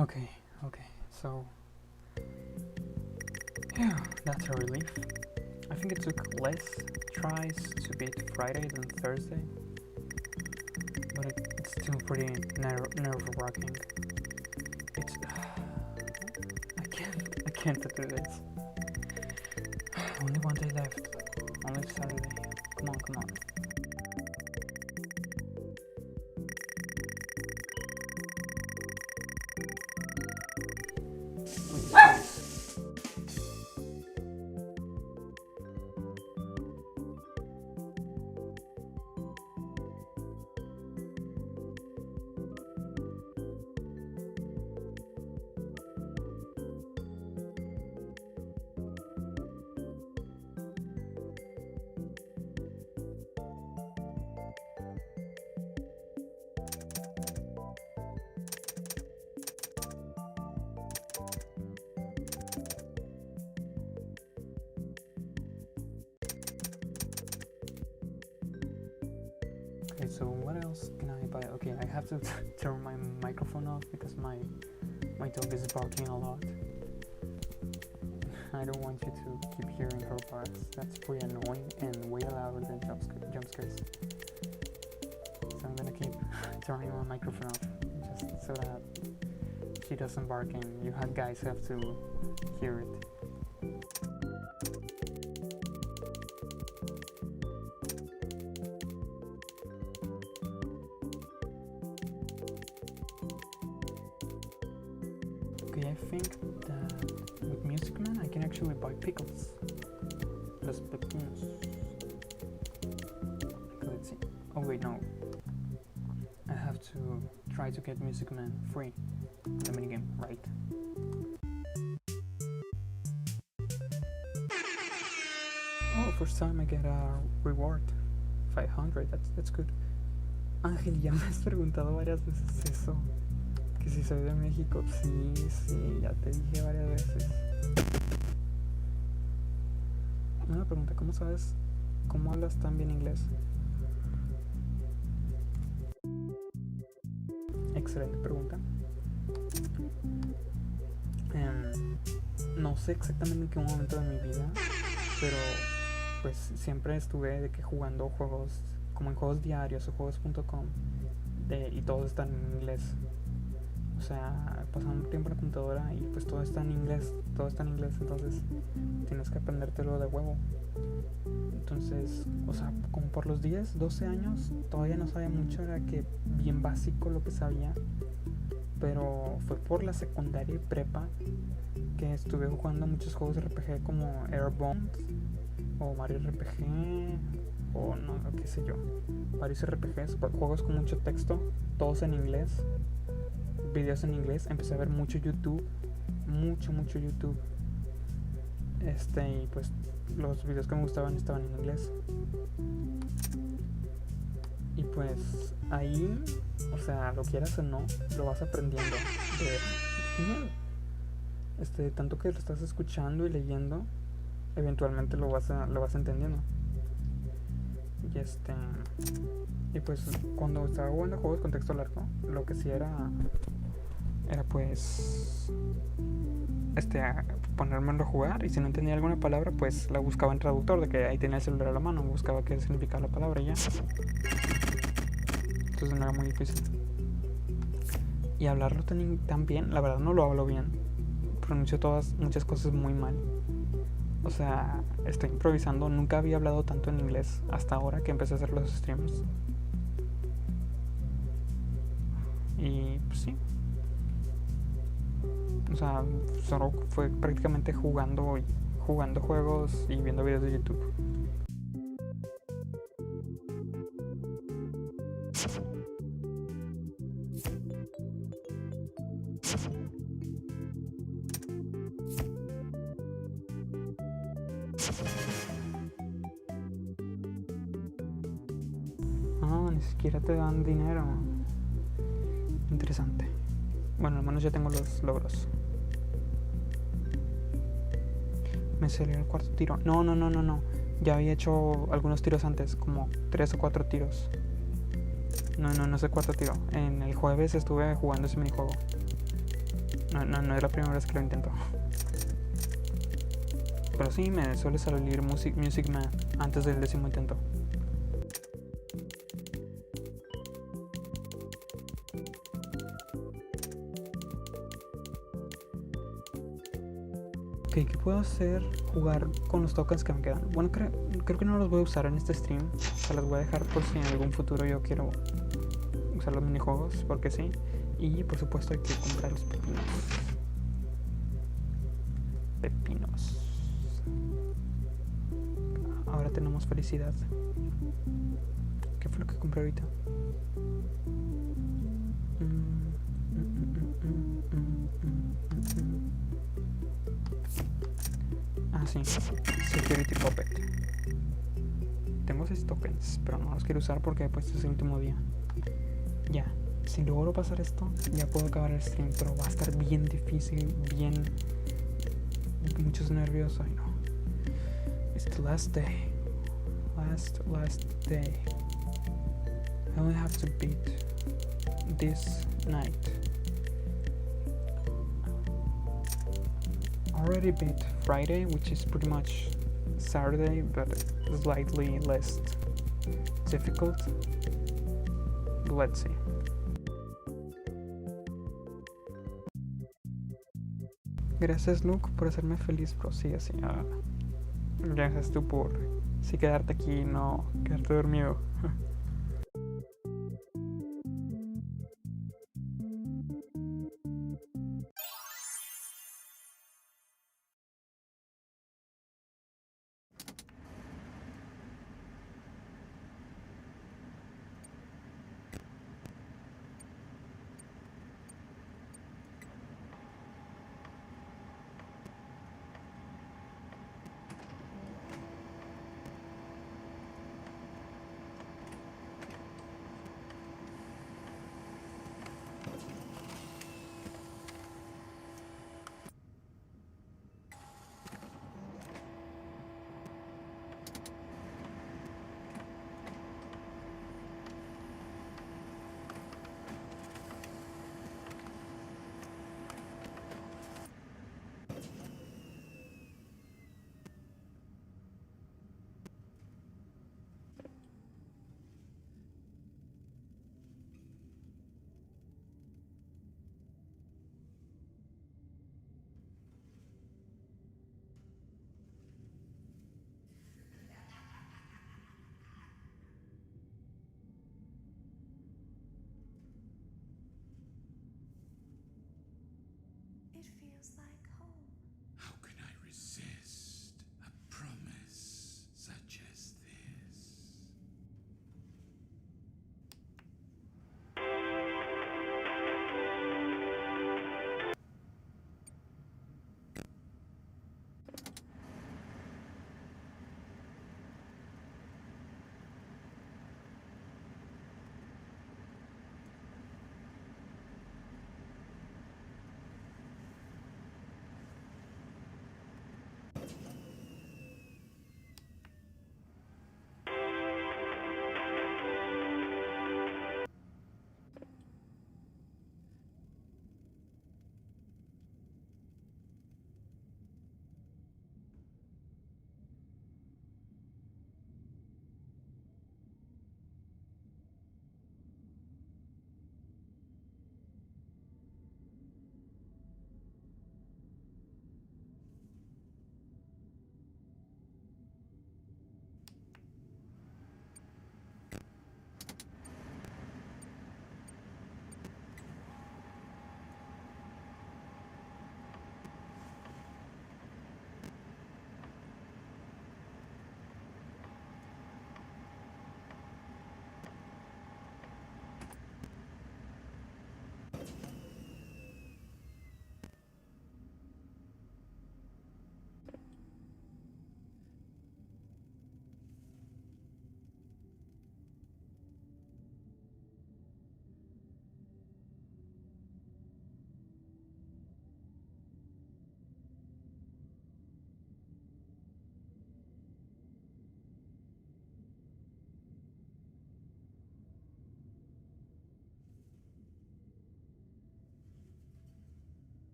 Okay, so yeah, that's a relief. I think it took less tries to beat Friday than Thursday, but it's still pretty nerve-wracking. It's I can't do this. Only one day left. Only Saturday. Come on. Please. Okay, so what else can I buy? Okay, I have to turn my microphone off because my dog is barking a lot. I don't want you to keep hearing her barks. That's pretty annoying and way louder than jump scares. So I'm gonna keep turning my microphone off just so that she doesn't bark and you guys have to hear it. Okay, I think that with Music Man I can actually buy pickles. Los pepinos. Okay, let's see. Oh wait, no. I have to try to get Music Man free in the minigame, right? Oh, first time I get a reward. 500, that's good. Ángel, ya me has preguntado varias veces eso. Que si soy de México, sí, ya te dije varias veces. Una pregunta, ¿cómo sabes cómo hablas tan bien inglés? Excelente pregunta. No sé exactamente en qué momento de mi vida, pero pues siempre estuve de que jugando juegos como en juegos diarios o juegos.com y todos están en inglés. O sea, pasando tiempo en la computadora y pues todo está en inglés, entonces tienes que aprendértelo de huevo. Entonces, o sea, como por los 10, 12 años todavía no sabía mucho, era que bien básico lo que sabía, pero fue por la secundaria y prepa que estuve jugando muchos juegos de RPG como Airbound o Mario RPG o no, qué sé yo, varios RPGs, juegos con mucho texto, todos en inglés, videos en inglés. Empecé a ver mucho YouTube, mucho YouTube, y pues los videos que me gustaban estaban en inglés. Y pues ahí, o sea, lo quieras o no, lo vas aprendiendo genial. Tanto que lo estás escuchando y leyendo, eventualmente lo vas entendiendo. Y pues cuando estaba jugando juegos con texto largo, lo que sí era pues ponérmelo a jugar, y si no entendía alguna palabra pues la buscaba en traductor, de que ahí tenía el celular a la mano, buscaba qué significaba la palabra y ya. Entonces no era muy difícil. Y hablarlo tan bien, la verdad no lo hablo bien, pronuncio muchas cosas muy mal. O sea, estoy improvisando, nunca había hablado tanto en inglés hasta ahora que empecé a hacer los streams. Y pues sí. O sea, solo fue prácticamente jugando juegos y viendo videos de YouTube. Ni siquiera te dan dinero. Interesante. Bueno, al menos ya tengo los logros. Me salió el cuarto tiro. No. Ya había hecho algunos tiros antes, como 3 o 4 tiros. No es el cuarto tiro. En el jueves estuve jugando ese minijuego. No es la primera vez que lo intento. Pero sí, me suele salir Music Man antes del 10º intento. Ok, ¿qué puedo hacer? Jugar con los tokens que me quedan. Bueno, creo que no los voy a usar en este stream. O sea, los voy a dejar por si en algún futuro yo quiero usar los minijuegos, porque sí. Y por supuesto hay que comprar los pepinos. Ahora tenemos felicidad. ¿Qué fue lo que compré ahorita? Ah, sí. Security Puppet. Tengo 6 tokens, pero no los quiero usar porque pues es el último día. Ya. Si logro pasar esto, ya puedo acabar el stream, pero va a estar bien difícil, muchos nervios. Ay, no. It's the last day. Last day. I only have to beat this night. Already beat Friday, which is pretty much Saturday, but slightly less difficult. Let's see. Gracias, Luke, por hacerme feliz, bro. Sí, así. Gracias tú por quedarte aquí y no quedarte dormido.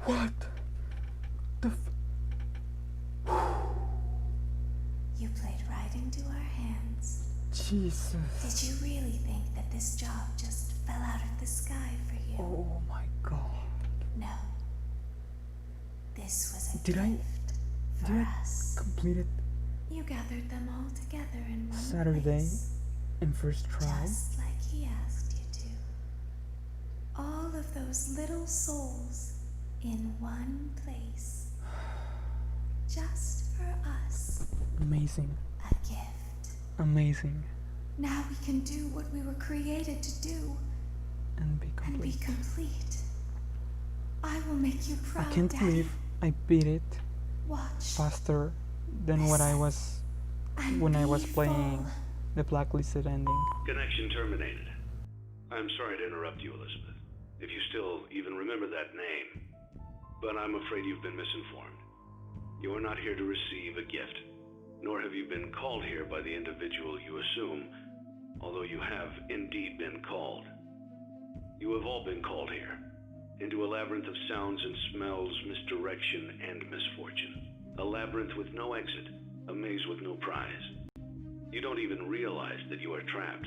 What? The You played right into our hands. Jesus. Did you really think that this job just fell out of the sky for you? Oh my god. No. This was a Did I for us. complete it You gathered them all together in one Saturday place, in first try? just like he asked you to. All of those little souls in one place, just for us. Amazing. A gift. Amazing. Now we can do what we were created to do And be and be complete. complete. I will make you I proud, can't Daddy. believe I beat it Watch. faster than what I was And when I be was playing full. the blacklisted ending. Connection terminated. I'm sorry to interrupt you, Elizabeth, if you still even remember that name. But I'm afraid you've been misinformed. You are not here to receive a gift, nor have you been called here by the individual you assume, although you have indeed been called. You have all been called here, into a labyrinth of sounds and smells, misdirection, and misfortune. A labyrinth with no exit, a maze with no prize. You don't even realize that you are trapped.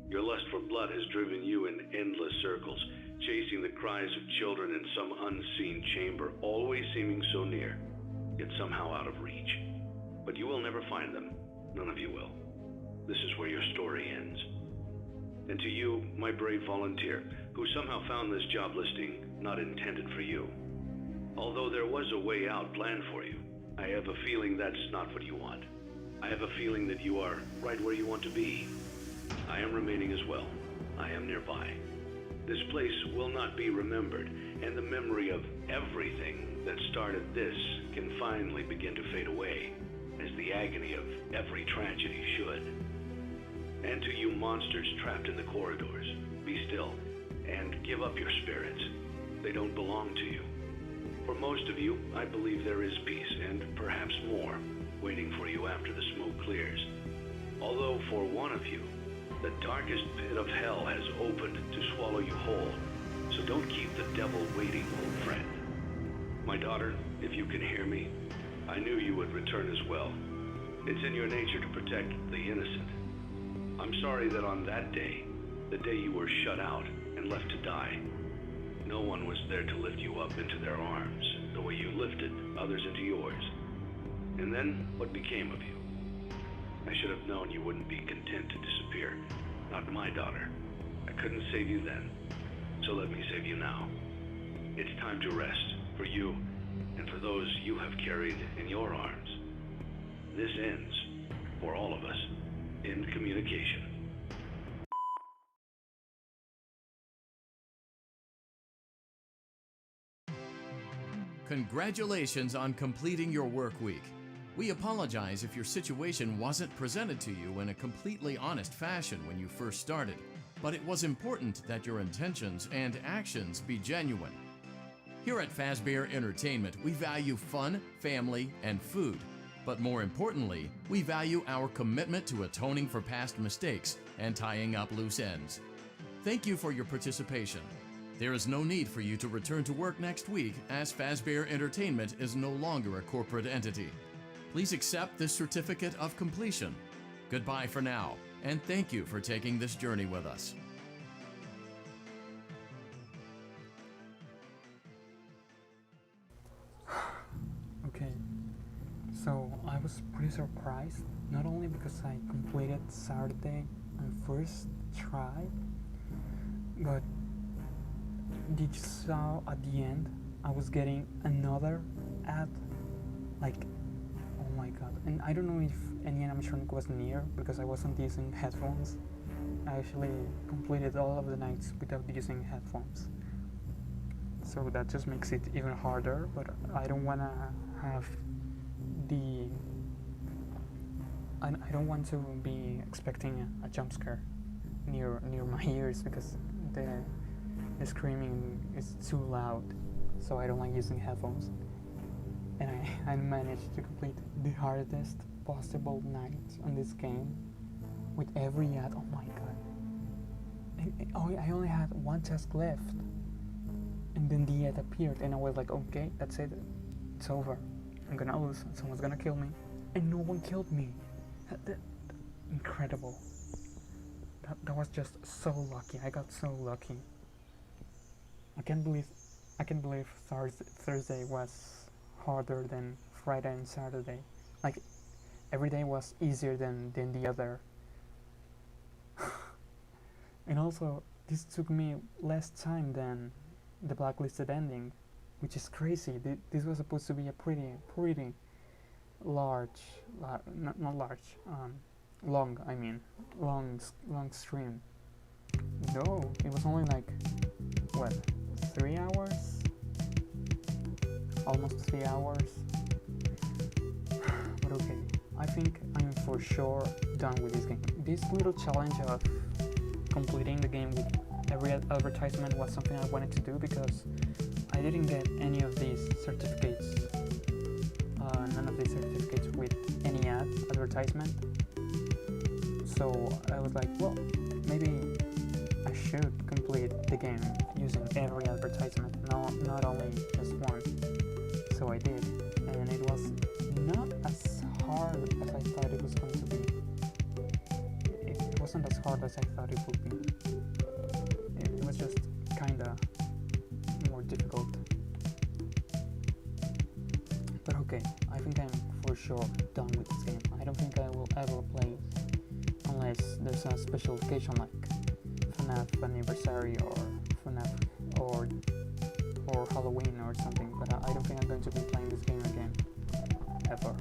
Your lust for blood has driven you in endless circles, chasing the cries of children in some unseen chamber, always seeming so near, yet somehow out of reach. But you will never find them. None of you will. This is where your story ends. And to you, my brave volunteer, who somehow found this job listing not intended for you. Although there was a way out planned for you, I have a feeling that's not what you want. I have a feeling that you are right where you want to be. I am remaining as well. I am nearby. This place will not be remembered, and the memory of everything that started this can finally begin to fade away, as the agony of every tragedy should. And to you monsters trapped in the corridors, be still, and give up your spirits. They don't belong to you. For most of you, I believe there is peace, and perhaps more, waiting for you after the smoke clears. Although for one of you, the darkest pit of hell has opened to swallow you whole. So don't keep the devil waiting, old friend. My daughter, if you can hear me, I knew you would return as well. It's in your nature to protect the innocent. I'm sorry that on that day, the day you were shut out and left to die, no one was there to lift you up into their arms the way you lifted others into yours. And then, what became of you? I should have known you wouldn't be content to disappear. Not my daughter. I couldn't save you then, so let me save you now. It's time to rest, for you, and for those you have carried in your arms. This ends, for all of us, in communication. Congratulations on completing your work week. We apologize if your situation wasn't presented to you in a completely honest fashion when you first started, but it was important that your intentions and actions be genuine. Here at Fazbear Entertainment, we value fun, family, and food. But more importantly, we value our commitment to atoning for past mistakes and tying up loose ends. Thank you for your participation. There is no need for you to return to work next week, as Fazbear Entertainment is no longer a corporate entity. Please accept this certificate of completion. Goodbye for now, and thank you for taking this journey with us. Okay, so I was pretty surprised, not only because I completed Saturday on first try, but did you saw at the end I was getting another ad, like, oh my god. And I don't know if any animatronic was near because I wasn't using headphones. I actually completed all of the nights without using headphones, so that just makes it even harder. But I don't want to have the I don't want to be expecting a jump scare near my ears, because the screaming is too loud, so I don't like using headphones. And I managed to complete the hardest possible night on this game with every ad. Oh my god. I only had one task left, and then the ad appeared, and I was like, okay, that's it, it's over. I'm gonna lose. Someone's gonna kill me, and no one killed me. Incredible. That was just so lucky. I got so lucky. I can't believe Thursday was harder than Friday and Saturday. Like, every day was easier than the other. And also, this took me less time than the blacklisted ending, which is crazy. This was supposed to be a pretty large, not large, long. I mean, long stream. No, it was only like what, 3 hours, almost 3 hours. But okay, I think I'm for sure done with this game. This little challenge of completing the game with every advertisement was something I wanted to do because I didn't get any of these certificates, none of these certificates with any advertisement. So I was like, well, maybe I should complete the game using every advertisement, not only just one. So I did, and it was not as hard as I thought it was going to be. It wasn't as hard as I thought it would be. It was just kinda more difficult. But okay, I think I'm for sure done with this game. I don't think I will ever play it unless there's a special occasion like FNAF Anniversary or FNAF or Halloween or something. But I don't think I'm going to be playing this game again, ever.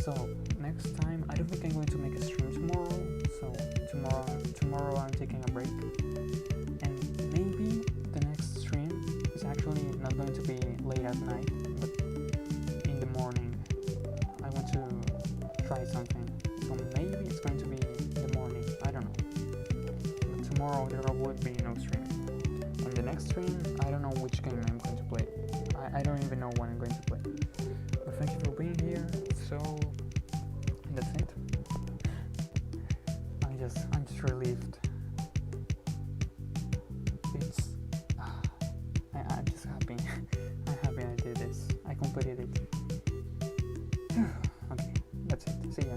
So next time, I don't think I'm going to make a stream tomorrow. So tomorrow I'm taking a break, and maybe the next stream is actually not going to be late at night, but in the morning. I want to try something, so maybe it's going to be in the morning. I don't know. But tomorrow there would be no stream. On the next stream, I don't know which game I'm going to play. I don't even know what I'm going to play. But thank you for being here. So that's it. I'm just relieved. I'm just happy. I'm happy I did this. I completed it. Okay, that's it. See ya.